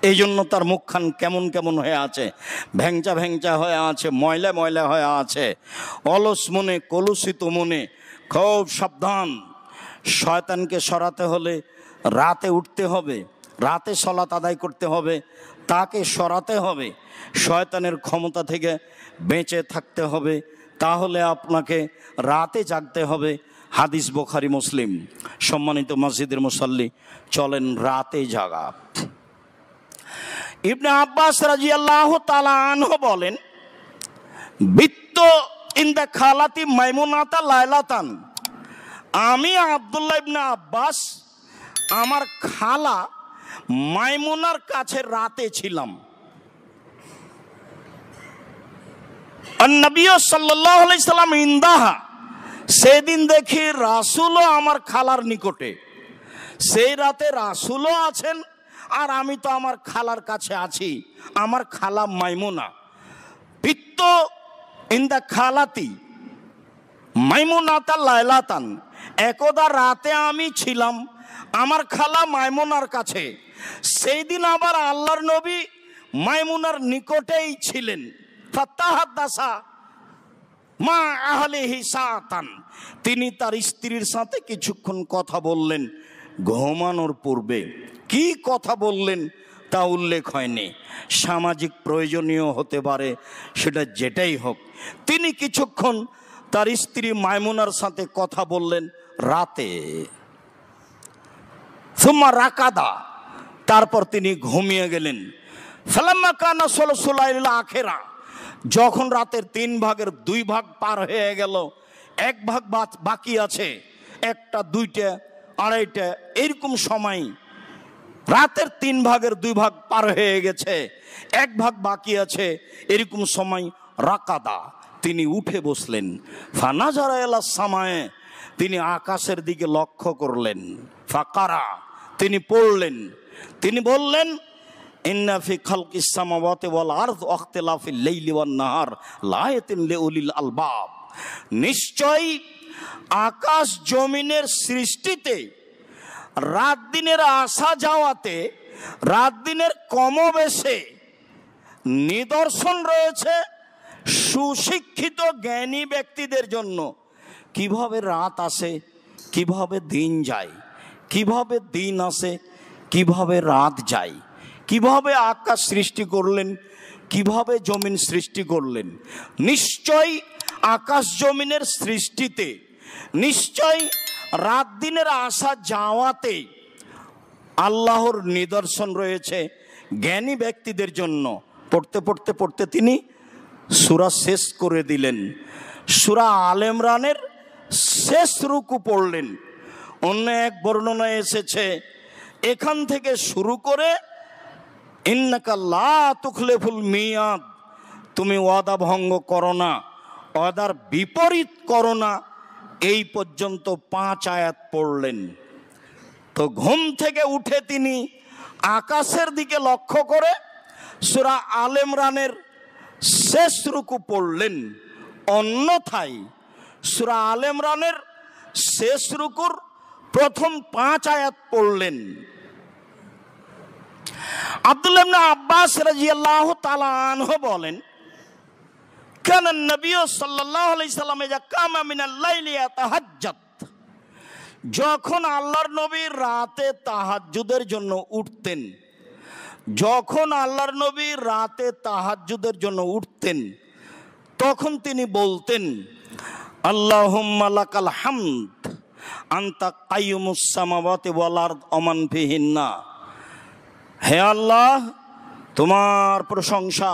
এই জন্য তার মুখখান কেমন কেমন হয়ে আছে, ভ্যাংচা ভ্যাংচা হয়ে আছে, ময়লা ময়লা হয়ে আছে, অলস মনে, কলুষিত মনে। খুব সাবধান, শয়তানকে সরাতে হলে রাতে উঠতে হবে, রাতে সালাত আদায় করতে হবে, তাকে সরাতে হবে, শয়তানের ক্ষমতা থেকে বেঁচে থাকতে হবে। তাহলে আপনাকে রাতে জাগতে হবে, হাদিস বুখারী মুসলিম। সম্মানিত মসজিদের মুসল্লি, চলেন রাতে জাগা। ইবনে আব্বাস রাদিয়াল্লাহু তাআলা আনহু বলেন, বিত্ত ইনদা খালাতি মাইমুনাতা লাইলাতান, আমি আব্দুল্লাহ ইবনে আব্বাস আমার খালা মাইমুনার কাছে রাতে ছিলাম। নবী সাল্লাল্লাহু আলাইহি সাল্লাম ইনদাহা, সেদিন দেখি রাসূলও আমার খালার নিকটে। সেই রাতে রাসূলও আছেন আর আমি তো আমার খালার কাছে আছি, আমার খালা মাইমুনা। বিত্ত ইনদা খালাতি মাইমুনাতা লাইলাতান, একদা রাতে আমি ছিলাম আমার খালা মাইমুনার কাছে। সেই দিন আবার আল্লাহর নবী মাইমুনার নিকটেই ছিলেন। ফাতাহাদ্দাসা মা আহলিহি সাতান, তিনি তার স্ত্রীর সাথে কিছুক্ষণ কথা বললেন ঘুমানোর পূর্বে। কি কথা বললেন তা উল্লেখ হয়নি, সামাজিক প্রয়োজনীয় হতে পারে, সেটা যেটাই হোক। তিনি কিছুক্ষণ তার স্ত্রী মাইমুনার সাথে কথা বললেন রাতে। সুম্মা রাকাদা, তারপর তিনি ঘুমিয়ে গেলেন। ফালাম্মা কানা সুলাইল আখিরা, যখন রাতের 3 ভাগের 2 ভাগ পার হয়ে গেল, 1 ভাগ বাকি আছে, 1টা 2টা 2.5টা এরকম সময়, রাতের 3 ভাগের 2 ভাগ পার হয়ে গেছে, 1 ভাগ বাকি আছে, এরকম সময় রাকাদা, তিনি উঠে বসলেন। ফানাজারা ইলা সামায়ে, তিনি আকাশের দিকে লক্ষ্য করলেন। ফাকারা, তিনি পড়লেন, তিনি বললেন, ইন্না ফি খালকিস সামাওয়াতি ওয়াল আরদ ওয়াখতিলাফিল লাইলি ওয়ান নাহার লায়াতিন লিউলিল আলবাব, নিশ্চয় আকাশ জমিনের সৃষ্টিতে, রাত দিনের আসা যাওয়াতে, রাত দিনের কমবেশে নিদর্শন রয়েছে সুশিক্ষিত জ্ঞানী ব্যক্তিদের জন্য। কিভাবে রাত আসে, কিভাবে দিন যায়, কিভাবে দিন আসে, কিভাবে রাত যায়, কিভাবে আকাশ সৃষ্টি করলেন, কিভাবে জমিন সৃষ্টি করলেন। নিশ্চয় আকাশ জমিনের সৃষ্টিতে, নিশ্চয় রাত দিনের আসা যাওয়াতে আল্লাহর নিদর্শন রয়েছে জ্ঞানী ব্যক্তিদের জন্য। পড়তে পড়তে পড়তে তিনি সূরা শেষ করে দিলেন। সূরা আল ইমরানের শেষ রুকু পড়লেন। অন্য এক বর্ণনায় এসেছে, এখান থেকে শুরু করে ইন্নাকা লা তুখলিফুল মিয়াদ, তুমি ওয়াদা ভঙ্গ করো না, ওয়াদার বিপরীত করো না, এই পর্যন্ত 5 আয়াত পড়লেন। তো ঘুম থেকে উঠে তিনি আকাশের দিকে লক্ষ্য করে সূরা আল ইমরানের শেষ রুকু পড়লেন। অন্যথায় সূরা আল ইমরানের শেষ রুকুর প্রথম 5 আয়াত পড়লেন। আব্দুল্লাহ ইবনে আব্বাস রাদিয়াল্লাহু তাআলা আনহু বলেন, কানা নবী সাল্লাল্লাহু আলাইহি সাল্লাম ইযা কামা মিনাল লাইলি ইয়াতাহাজ্জাদ, যখন আল্লাহর নবী রাতে তাহাজ্জুদের জন্য উঠতেন, যখন আল্লাহর নবী রাতে তাহাজ্জুদের জন্য উঠতেন, তখন তিনি বলতেন, আল্লাহুম্মা লাকাল হামদ আনতা কাইয়ুমুস সামাওয়াতি ওয়াল আরদ ওয়া মান ফিহিন্না, হে আল্লাহ, তোমার প্রশংসা,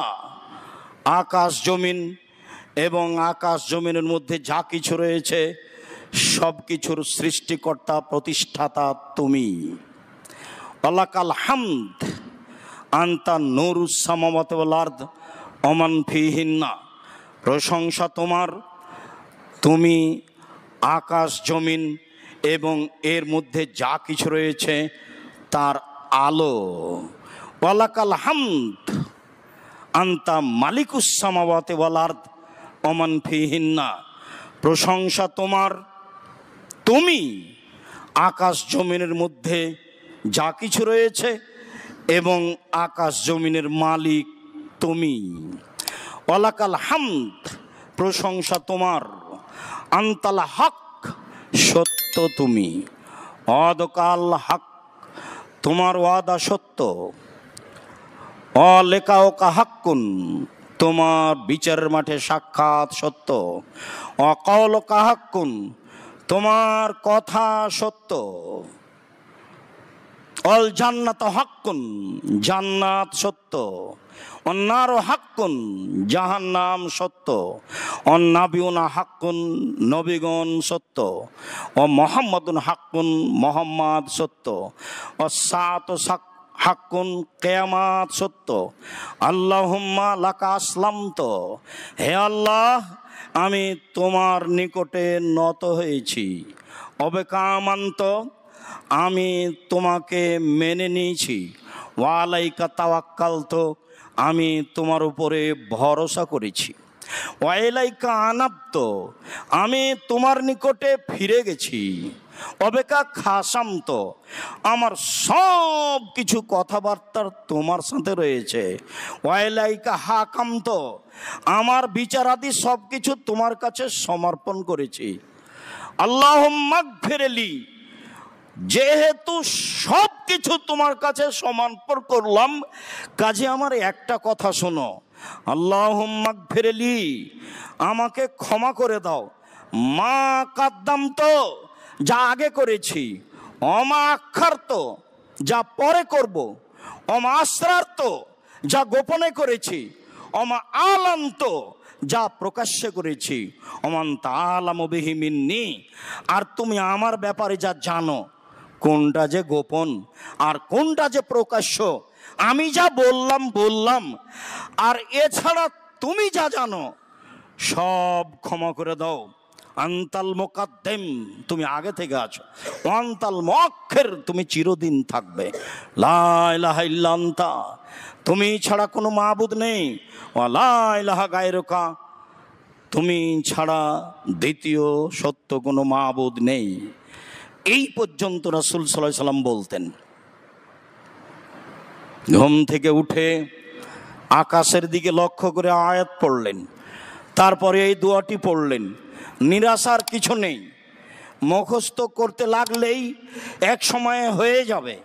আকাশ জমিন এবং আকাশ জমিনের মধ্যে যা কিছু রয়েছে সব কিছুর সৃষ্টিকর্তা প্রতিষ্ঠাতা তুমি। ওয়ালাকাল হামদ আনতা নূরুস সামাওয়াতি ওয়াল আরদ ওয়া মান ফিহিন্না, প্রশংসা তোমার, তুমি আকাশ জমিন এবং এর মধ্যে যা কিছু রয়েছে তার আলো। ওয়ালাকাল হামদ আনতা মালিকুস সামাওয়াতি ওয়াল আরদ ওয়া মান ফিহিন্না, প্রশংসা তোমার, তুমি আকাশ জমিনের মধ্যে যা কিছু রয়েছে এবং আকাশ জমিনের মালিক তুমি। ওয়ালাকাল হামদ, প্রশংসা তোমার, আনতাল হক, সত্য তুমি, ওয়াদাকাল হক, তোমার ওয়াদা সত্য, অলেকাওকা হাক্কুন, তোমার বিচারের মাঠে সাক্ষাৎ সত্য, অকাওলকা হাক্কুন, তোমার কথা সত্য। অল জান্নাত হাক্কুন, জান্নাত সত্য। অন্নার হাক্কুন, জাহান্নাম সত্য। অন্নাবিউনা হাক্কুন, নবীগণ সত্য। ও মোহাম্মদুন হাক্কুন, মোহাম্মদ সত্য। ও সাত হাক্কুন, কিয়ামত সত্য। আল্লাহুম্মা লাকা আসলামতু, হে আল্লাহ আমি তোমার নিকটে নত হয়েছি। অবেকামান্ত, আমি তোমাকে মেনে নিয়েছি। ওয়ালাইকা তাওয়াক্কালতু, আমি তোমার উপরে ভরসা করেছি। ওয়াইলাইকা আনাবতু, আমি তোমার নিকটে ফিরে গেছি। অবেকা খাসামত, আমার সব কিছু কথাবার্তা তোমার সাথে রয়েছে। ওয়াইলাইকা হাকামত, আমার বিচারাদি সব কিছু তোমার কাছে সমর্পণ করেছি। আল্লাহুম্মা গফিরলি, যেহেতু সব কিছু তোমার কাছে সমর্পণ করলাম, কাজে আমার একটা কথা শোনো। আল্লাহুম্মা গফিরলি, আমাকে ক্ষমা করে দাও। মা কাদ্দামতো, যা আগে করেছি। অমা আক্ষার্ত, যা পরে করব। অমা আসরার্ত, যা গোপনে করেছি। অমা আলান্ত, যা প্রকাশ্যে করেছি। অমান তাআলামু বিহি মিন্নি, আর তুমি আমার ব্যাপারে যা জানো, কোনটা যে গোপন আর কোনটা যে প্রকাশ্য, আমি যা বললাম, আর এছাড়া তুমি যা জানো সব ক্ষমা করে দাও। আনতাল মুকাদ্দিম, তুমি আগে থেকে আছো। আনতাল মুআক্খির, তুমি চিরদিন থাকবে। লা ইলাহা ইল্লা আনতা, তুমি ছাড়া কোনো মাবুদ নেই। ওয়া লা ইলাহা গায়রুকা, তুমি ছাড়া দ্বিতীয় সত্য কোনো মাবুদ নেই। এই পর্যন্ত রাসূল সাল্লাল্লাহু আলাইহি সাল্লাম বলতেন। ঘুম থেকে উঠে আকাশের দিকে লক্ষ্য করে আয়াত পড়লেন, তারপরে এই দোয়াটি পড়লেন। নিরাশার কিছু নেই, মুখস্থ করতে লাগলেই এক সময়ে হয়ে যাবে।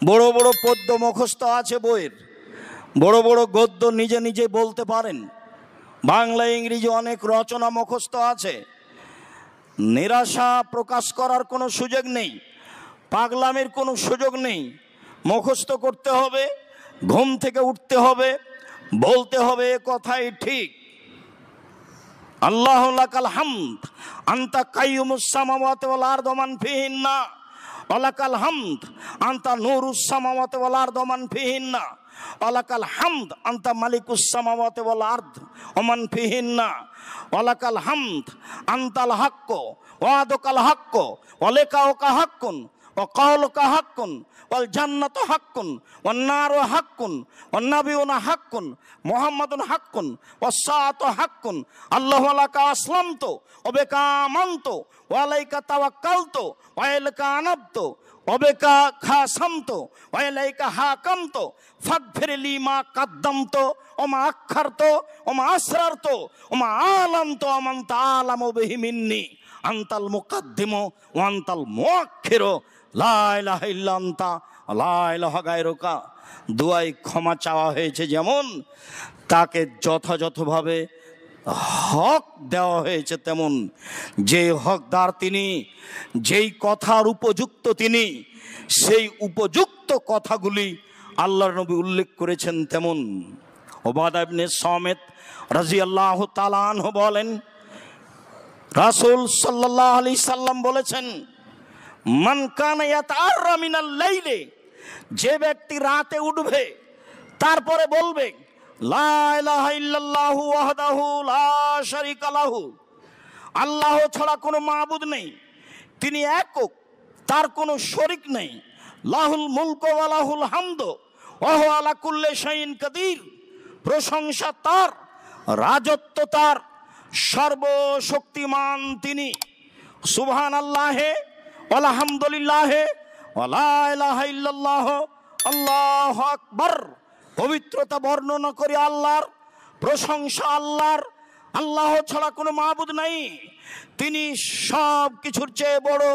বড় বড় পদ্য মুখস্থ আছে বইয়ের, বড় বড় গদ্য নিজে নিজে বলতে পারেন। বাংলা ইংরেজি অনেক রচনা মুখস্থ আছে। নিরাশা প্রকাশ করার কোনো সুযোগ নেই, পাগলামির কোনো সুযোগ নেই। মুখস্থ করতে হবে, ঘুম থেকে উঠতে হবে, বলতে হবে এ কথাই ঠিক। আল্লাহু লাকাল হামদ আনতা কাইয়ুমুস সামাওয়াতি ওয়াল আরদি মান ফিহিন্না ওয়া লাকাল হামদ আনতা নূরুস সামাওয়াতি ওয়াল আরদি মান ফিহিন্না ওয়া লাকাল হামদ আনতা মালিকুস সামাওয়াতি ওয়াল আরদি ওয়া মান ফিহিন্না ওয়া লাকাল হামদ আনতাল হাক্কু ওয়া আদুকাল হাক্কু ওয়া লিকাউকা হাক্কুন ওয়া কাওলুকা হাক্কুন ওয়াল জান্নাতু হাক্কুন ওয়ান নারু হাক্কুন ওয়ান নাবিয়ুনা হাক্কুন মুহাম্মাদুন হাক্কুন ওয়াস সাআতু হাক্কুন আল্লাহু লাকা আসলামতু ওয়া বিকা আমানতু ওয়া আলাইকা তাওয়াক্কালতু ওয়া ইলাইকা আনাবতু ওয়া বিকা খাসামতু ওয়া ইলাইকা হাকামতু ফাগফিরলি মা কাদ্দামতু ওয়া মা আক্ষারতু ওয়া মা আসরারতু ওয়া মা আলামতু ওয়া মান তাআলামু বিহি মিন্নি আনতাল মুকাদ্দিমু ওয়া আনতাল মুআক্খিরু লা ইলাহা ইল্লা আনতা লা ইলাহা গায়রুকা। দুয়ায় ক্ষমা চাওয়া হয়েছে, যেমন তাকে যথাযথভাবে হক দেওয়া হয়েছে তেমন। যে হকদার তিনি, যেই কথার উপযুক্ত তিনি, সেই উপযুক্ত কথাগুলি আল্লাহর নবী উল্লেখ করেছেন তেমন। উবাদা ইবনে সামিত রাদিয়াল্লাহু তাআলা আনহু বলেন, রাসূল সাল্লাল্লাহু আলাইহি সাল্লাম বলেছেন, মান কানা ইয়াতাআররা মিনাল লাইলি, যে ব্যক্তি রাতে উঠবে তারপরে বলবে লা ইলাহা ইল্লাল্লাহু ওয়াহদাহু লা শারীকা লাহু, আল্লাহ ছাড়া কোনো মাবুদ নেই, তিনি একক, তার কোনো শরীক নেই। লাহুল মুলকু ওয়া লাহুল হামদু ওয়া হুয়া আলা কুল্লি শাইইন কাদির, প্রশংসা তার, রাজত্ব তার, সর্বশক্তিমান তিনি। সুবহানাল্লাহি আলহামদুলিল্লাহি ওয়া লা ইলাহা ইল্লাল্লাহ আল্লাহু আকবার। পবিত্রতা বর্ণনা করি আল্লাহর, প্রশংসা আল্লাহর। আল্লাহ ছাড়া কোনো মাবুদ নাই, তিনি সব কিছুর চেয়ে বড়,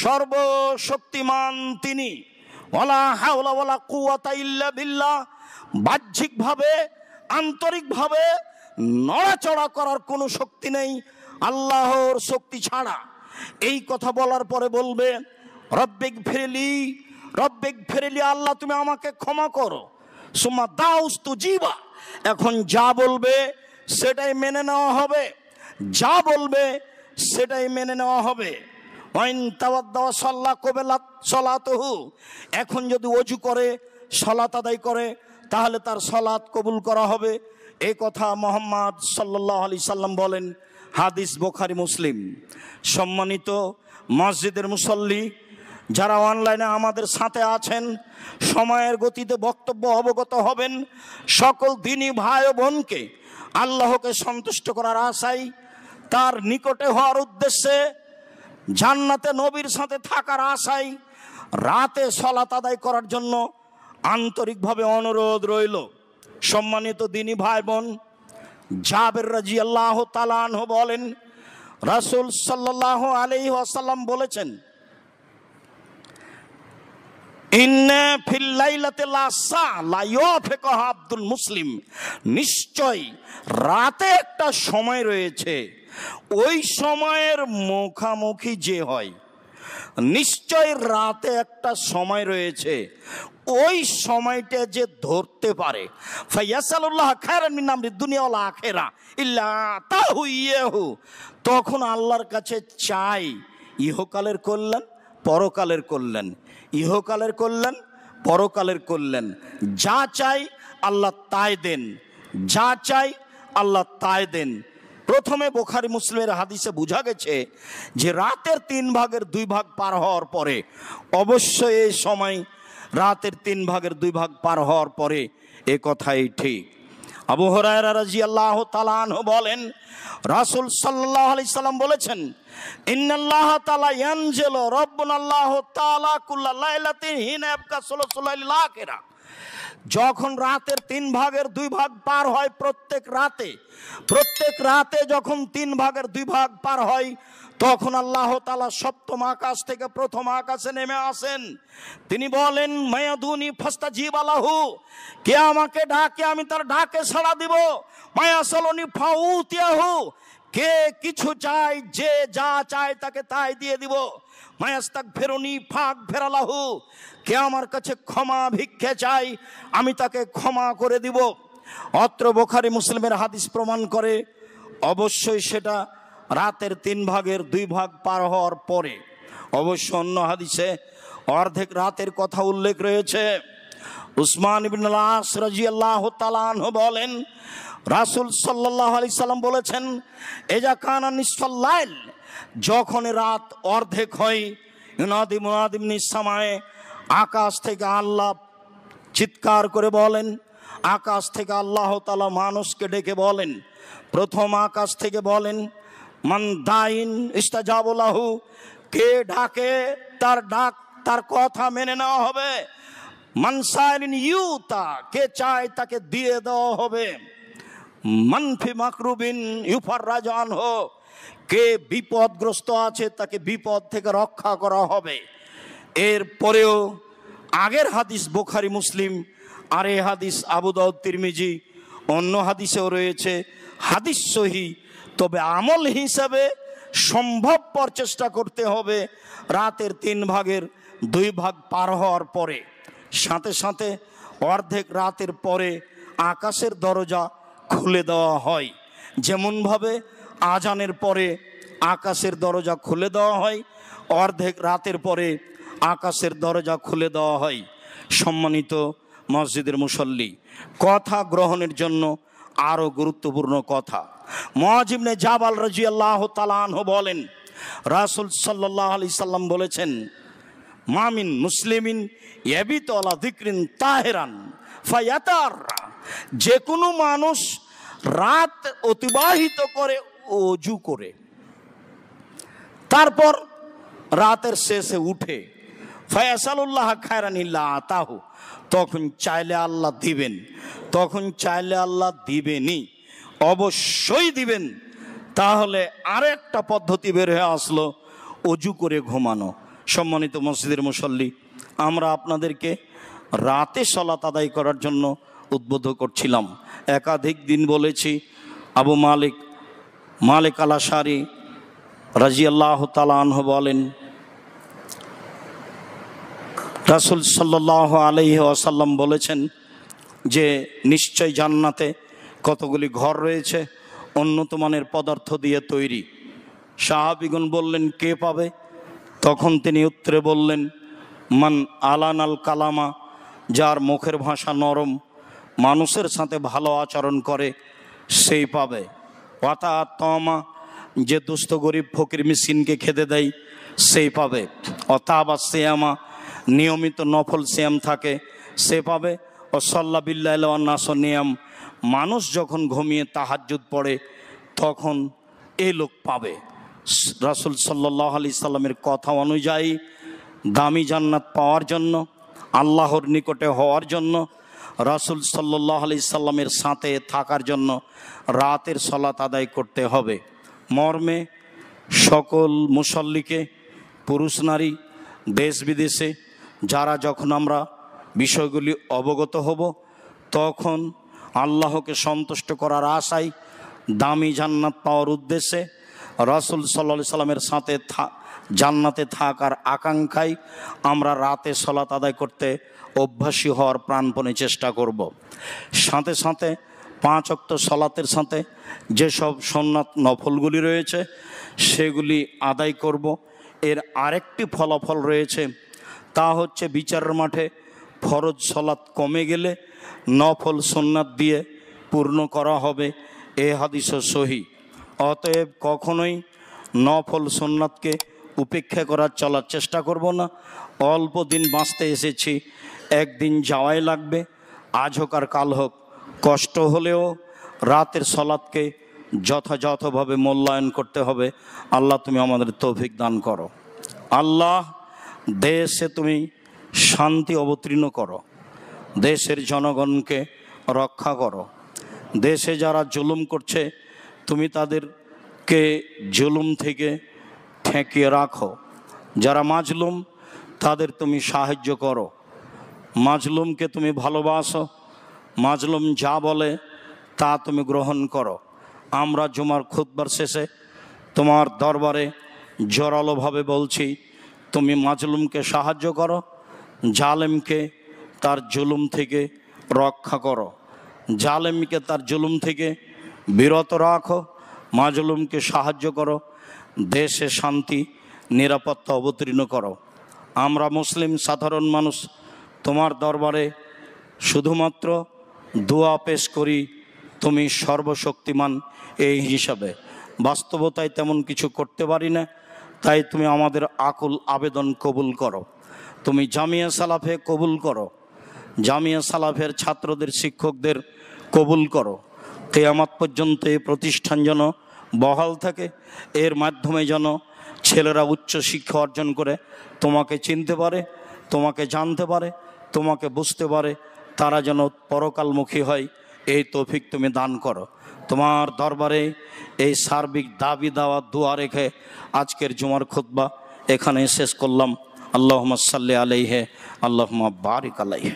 সর্বশক্তিমান তিনি। ওয়ালা হাওলা ওয়ালা কুওয়াতা ইল্লা বিল্লাহ, বাহ্যিকভাবে আন্তরিকভাবে নড়াচড়া করার কোনো শক্তি নেই আল্লাহর শক্তি ছাড়া। এই কথা বলার পরে বলবে রব্বিক ফিরলি, আল্লাহ তুমি আমাকে ক্ষমা করো। সুম্মা দাউস্তু জিবা, এখন যা বলবে সেটাই মেনে নেওয়া হবে, যা বলবে সেটাই মেনে নেওয়া হবে। ওয়াইন তাওয়াদ্দা সাল্লা কবেলাত সলাতুহু, এখন যদি ওযু করে সালাত আদায় করে তাহলে তার সালাত কবুল করা হবে। এই কথা মুহাম্মদ সাল্লাল্লাহু আলাইহি সাল্লাম বলেন, হাদিস বুখারী মুসলিম। সম্মানিত মসজিদের মুসল্লি যারা অনলাইনে আমাদের সাথে আছেন, সময়ের গতিতে বক্তব্য অবগত হবেন। সকল দিনী ভাই ও বোনকে আল্লাহকে সন্তুষ্ট করার আশায়, তার নিকটে হওয়ার উদ্দেশ্যে, জান্নাতে নবীর সাথে থাকার আশায় রাতে সালাত আদায় করার জন্য আন্তরিকভাবে অনুরোধ রইল। সম্মানিত দিনী ভাই বোন, জাবের রাদিয়াল্লাহু তাআলা আনহু বলেন, রাসূল সাল্লাল্লাহু আলাইহি ওয়াসাল্লাম বলেছেন, ইন্না ফিল লাইলাতি লাসা লা ইউফিকুহা আব্দুল মুসলিম, নিশ্চয় রাতে একটা সময় রয়েছে, ওই সময়ের মুখামুখি যে হয়, নিশ্চয় রাতে একটা সময় রয়েছে, ওই সময়টা যে ধরতে পারে, ফায়াসালুল্লাহ খায়রান মিন আমরি দুনিয়া ওয়াল আখিরা ইল্লা তাহু ইয়াহু, তখন আল্লাহর কাছে চাই ইহকালের কল্যাণ, পরকালের কল্যাণ, ইহকালের কল্যাণ, পরকালের কল্যাণ। যা চাই আল্লাহ তাই দেন, যা চাই আল্লাহ তাই দেন। প্রথমে বুখারী মুসলিমের হাদিসে বোঝা গেছে যে রাতের 3 ভাগের 2 ভাগ পার হওয়ার পরে, অবশ্যই এই সময় রাতের 3 ভাগের 2 ভাগ পার হওয়ার পরে, এ কথাই ঠিক। আবু হুরায়রা রাদিয়াল্লাহু তাআলা আনহু বলেন, রাসূল সাল্লাল্লাহু আলাইহি সাল্লাম বলেছেন, ইন্নাল্লাহা তাআলা ইয়ানজিলু রাব্বুনাল্লাহু তাআলা কুল্লা লাইলাতিন হিনা ইয়াবকা সুলুসুল লাইলিল আখিরা, যখন রাতের 3 ভাগের 2 ভাগ পার হয়, প্রত্যেক রাতে যখন 3 ভাগের 2 ভাগ পার হয়, তখন আল্লাহ তাআলা সপ্তম আকাশ থেকে প্রথম আকাশে নেমে আসেন। তিনি বলেন, মায়াদুনি ফাস্তাজিব লাহু, কে আমাকে ডাকে আমি তার ডাকে সাড়া দিব। মায়াসালুনি ফাউতিয়াহু, কে কিছু চাই, যে যা চায় তাকে তাই দিয়ে দিব। মায়াস্তাগফিরুনি ফাগফিরালাহু, কে আমার কাছে ক্ষমা ভিক্ষে চাই আমি তাকে ক্ষমা করে দিব। অত্র বুখারী মুসলিমের হাদিস প্রমাণ করে অবশ্যই সেটা রাতের 3 ভাগের 2 ভাগ পার হওয়ার পরে। অবশ্য অন্য হাদিসে অর্ধেক রাতের কথা উল্লেখ রয়েছে। উসমান ইবনে আস রাদিয়াল্লাহু তাআলা আনহু বলেন, রাসূল সাল্লাল্লাহু আলাইহি সাল্লাম বলেছেন, এজা কানা নিসফাল লাইল, যখন রাত অর্ধেক হয়, ইউনাদি মুনাদিম মিনাস সামায়ে, আকাশ থেকে আল্লাহ চিৎকার করে বলেন, আকাশ থেকে আল্লাহ তাআলা মানুষকে ডেকে বলেন, প্রথম আকাশ থেকে বলেন, মান দাইন ইস্তাজাবু লাহু, কে ডাকে তার ডাক, তার কথা মেনে নেওয়া হবে। মান সাইলিন ইউতা, কে চায় তাকে দিয়ে দেওয়া হবে। মানফি মাকরুবিন ইউফাররাজ আনহু, কে বিপদগ্রস্ত আছে তাকে বিপদ থেকে রক্ষা করা হবে। এর পরেও আগের হাদিস বুখারী মুসলিম, আর এই হাদিস আবু দাউদ তিরমিজি, অন্য হাদিসেও রয়েছে, হাদিস সহিহ। তবে আমল হিসাবে সম্ভবপর চেষ্টা করতে হবে রাতের 3 ভাগের 2 ভাগ পার হওয়ার পরে। সাথে সাথে অর্ধেক রাতের পরে আকাশের দরজা খুলে দেওয়া হয়, যেমনভাবে আজানের পরে আকাশের দরজা খুলে দেওয়া হয়, অর্ধেক রাতের পরে আকাশের দরজা খুলে দেওয়া হয়। সম্মানিত মসজিদের মুসল্লি, কথা গ্রহণের জন্য আরও গুরুত্বপূর্ণ কথা। মুআয ইবনে জাবাল রাদিয়াল্লাহু তাআলা আনহু বলেন, রাসূল সাল্লাল্লাহু আলাইহি সাল্লাম বলেছেন, মামিন মুসলিমিন ইয়াবিতু আলা যিকরিন তাহিরান ফায়াতাররা, যে কোনো মানুষ রাত অতিবাহিত করে ওযু করে, তারপর রাতের শেষে উঠে, ফায়াসালুল্লাহ খায়রান ইল্লা আতাহু, তখন চাইলে আল্লাহ দিবেন, তখন চাইলে আল্লাহ দিবেনই, অবশ্যই দিবেন। তাহলে আরেকটা পদ্ধতি বের হয়ে আসলো, ওযু করে ঘুমানো। সম্মানিত মসজিদের মুসল্লি, আমরা আপনাদেরকে রাতে সালাত আদায় করার জন্য উদ্বুদ্ধ করছিলাম। একাধিক দিন বলেছি, আবু মালিক আল আশআরী রাদিয়াল্লাহু তাআলা আনহু বলেন, রাসূল সাল্লাল্লাহু আলাইহি ওয়াসাল্লাম বলেছেন যে নিশ্চয় জান্নাতে কতগুলি ঘর রয়েছে উন্নত মানের পদার্থ দিয়ে তৈরি। সাহাবীগণ বললেন, কে পাবে? তখন তিনি উত্তরে বললেন, মান আলানাল কালামা, যার মুখের ভাষা নরম, মানুষের সাথে ভালো আচরণ করে সেই পাবে। ওয়াতা তমা, যে দুস্থ গরিব ফকির মিসকিনকে খেতে দেয় সেই পাবে। অতাবা সিয়ামা, নিয়মিত নফল সিয়াম থাকে সে পাবে। ও সাল্লা বিল্লাহি ওয়ান নাস নিয়াম, মানুষ যখন ঘুমিয়ে তাহাজ্জুদ পড়ে তখন এই লোক পাবে। রাসূল সাল্লাল্লাহু আলাইহি সাল্লামের কথা অনুযায়ী দামি জান্নাত পাওয়ার জন্য, আল্লাহর নিকটে হওয়ার জন্য, রাসূল সাল্লাল্লাহু আলাইহি সাল্লামের সাথে থাকার জন্য রাতের সালাত আদায় করতে হবে। মর্মে সকল মুসল্লিকে, পুরুষ নারী, দেশ বিদেশে যারা যখন আমরা বিষয়গুলি অবগত হব তখন আল্লাহকে সন্তুষ্ট করার আশায় দামি জান্নাত পাওয়ার উদ্দেশ্যে রাসূল সাল্লাল্লাহু আলাইহি সাল্লামের সাথে জান্নাতে থাকার আকাঙ্ক্ষায় আমরা রাতে সালাত আদায় করতে অভ্যাসী হওয়ার প্রাণপণে চেষ্টা করব। সাথে সাথে 5 ওয়াক্ত সালাতের সাথে যেসব সুন্নাত নফলগুলি রয়েছে সেগুলি আদায় করব। এর আরেকটি ফলাফল রয়েছে, তা হচ্ছে বিচারের মাঠে ফরজ সালাত কমে গেলে নফল সুন্নাত দিয়ে পূর্ণ করা হবে। এ হাদিসও সহিহ। অতএব কখনোই নফল সুন্নাতকে উপেক্ষা করার চলার চেষ্টা করব না। অল্প দিন বাঁচতে এসেছি, একদিন যাওয়াই লাগবে, আজ হোক আর কাল হোক, কষ্ট হলেও রাতের সালাতকে যথাযথভাবে মূল্যায়ন করতে হবে। আল্লাহ তুমি আমাদের তৌফিক দান করো। আল্লাহ দেশে তুমি শান্তি অবতীর্ণ করো, দেশের জনগণকে রক্ষা করো। দেশে যারা জুলুম করছে তুমি তাদেরকে জুলুম থেকে ঠেকিয়ে রাখো। যারা মাজলুম তাদের তুমি সাহায্য করো, মাজলুমকে তুমি ভালোবাসো, মাজলুম যা বলে তা তুমি গ্রহণ করো। আমরা জুমার খুতবার শেষে তোমার দরবারে জোরালোভাবে বলছি, তুমি মাজলুমকে সাহায্য করো, জালেমকে তার জুলুম থেকে রক্ষা করো, জালেমকে তার জুলুম থেকে বিরত রাখো, মাজলুমকে সাহায্য করো, দেশে শান্তি নিরাপত্তা অবতীর্ণ করো। আমরা মুসলিম সাধারণ মানুষ তোমার দরবারে শুধুমাত্র দোয়া পেশ করি, তুমি সর্বশক্তিমান এই হিসাবে। বাস্তবতায় তেমন কিছু করতে পারি না, তাই তুমি আমাদের আকুল আবেদন কবুল করো। তুমি জামিয়া সালাফে কবুল করো, জামিয়া সালাফের ছাত্রদের শিক্ষকদের কবুল করো। কিয়ামত পর্যন্ত এই প্রতিষ্ঠান যেন বহাল থাকে, এর মাধ্যমে যেন ছেলেরা উচ্চ শিক্ষা অর্জন করে তোমাকে চিনতে পারে, তোমাকে জানতে পারে, তোমাকে বুঝতে পারে, তারা যেন পরকালমুখী হয়, এই তৌফিক তুমি দান করো। তোমার দরবারে এই সার্বিক দাবি দাওয়া দোয়া রেখে আজকের জুমার খুতবা এখানে শেষ করলাম। আল্লাহুম্মা সাল্লি আলাইহি, আল্লাহুম্মা বারিক আলাইহি।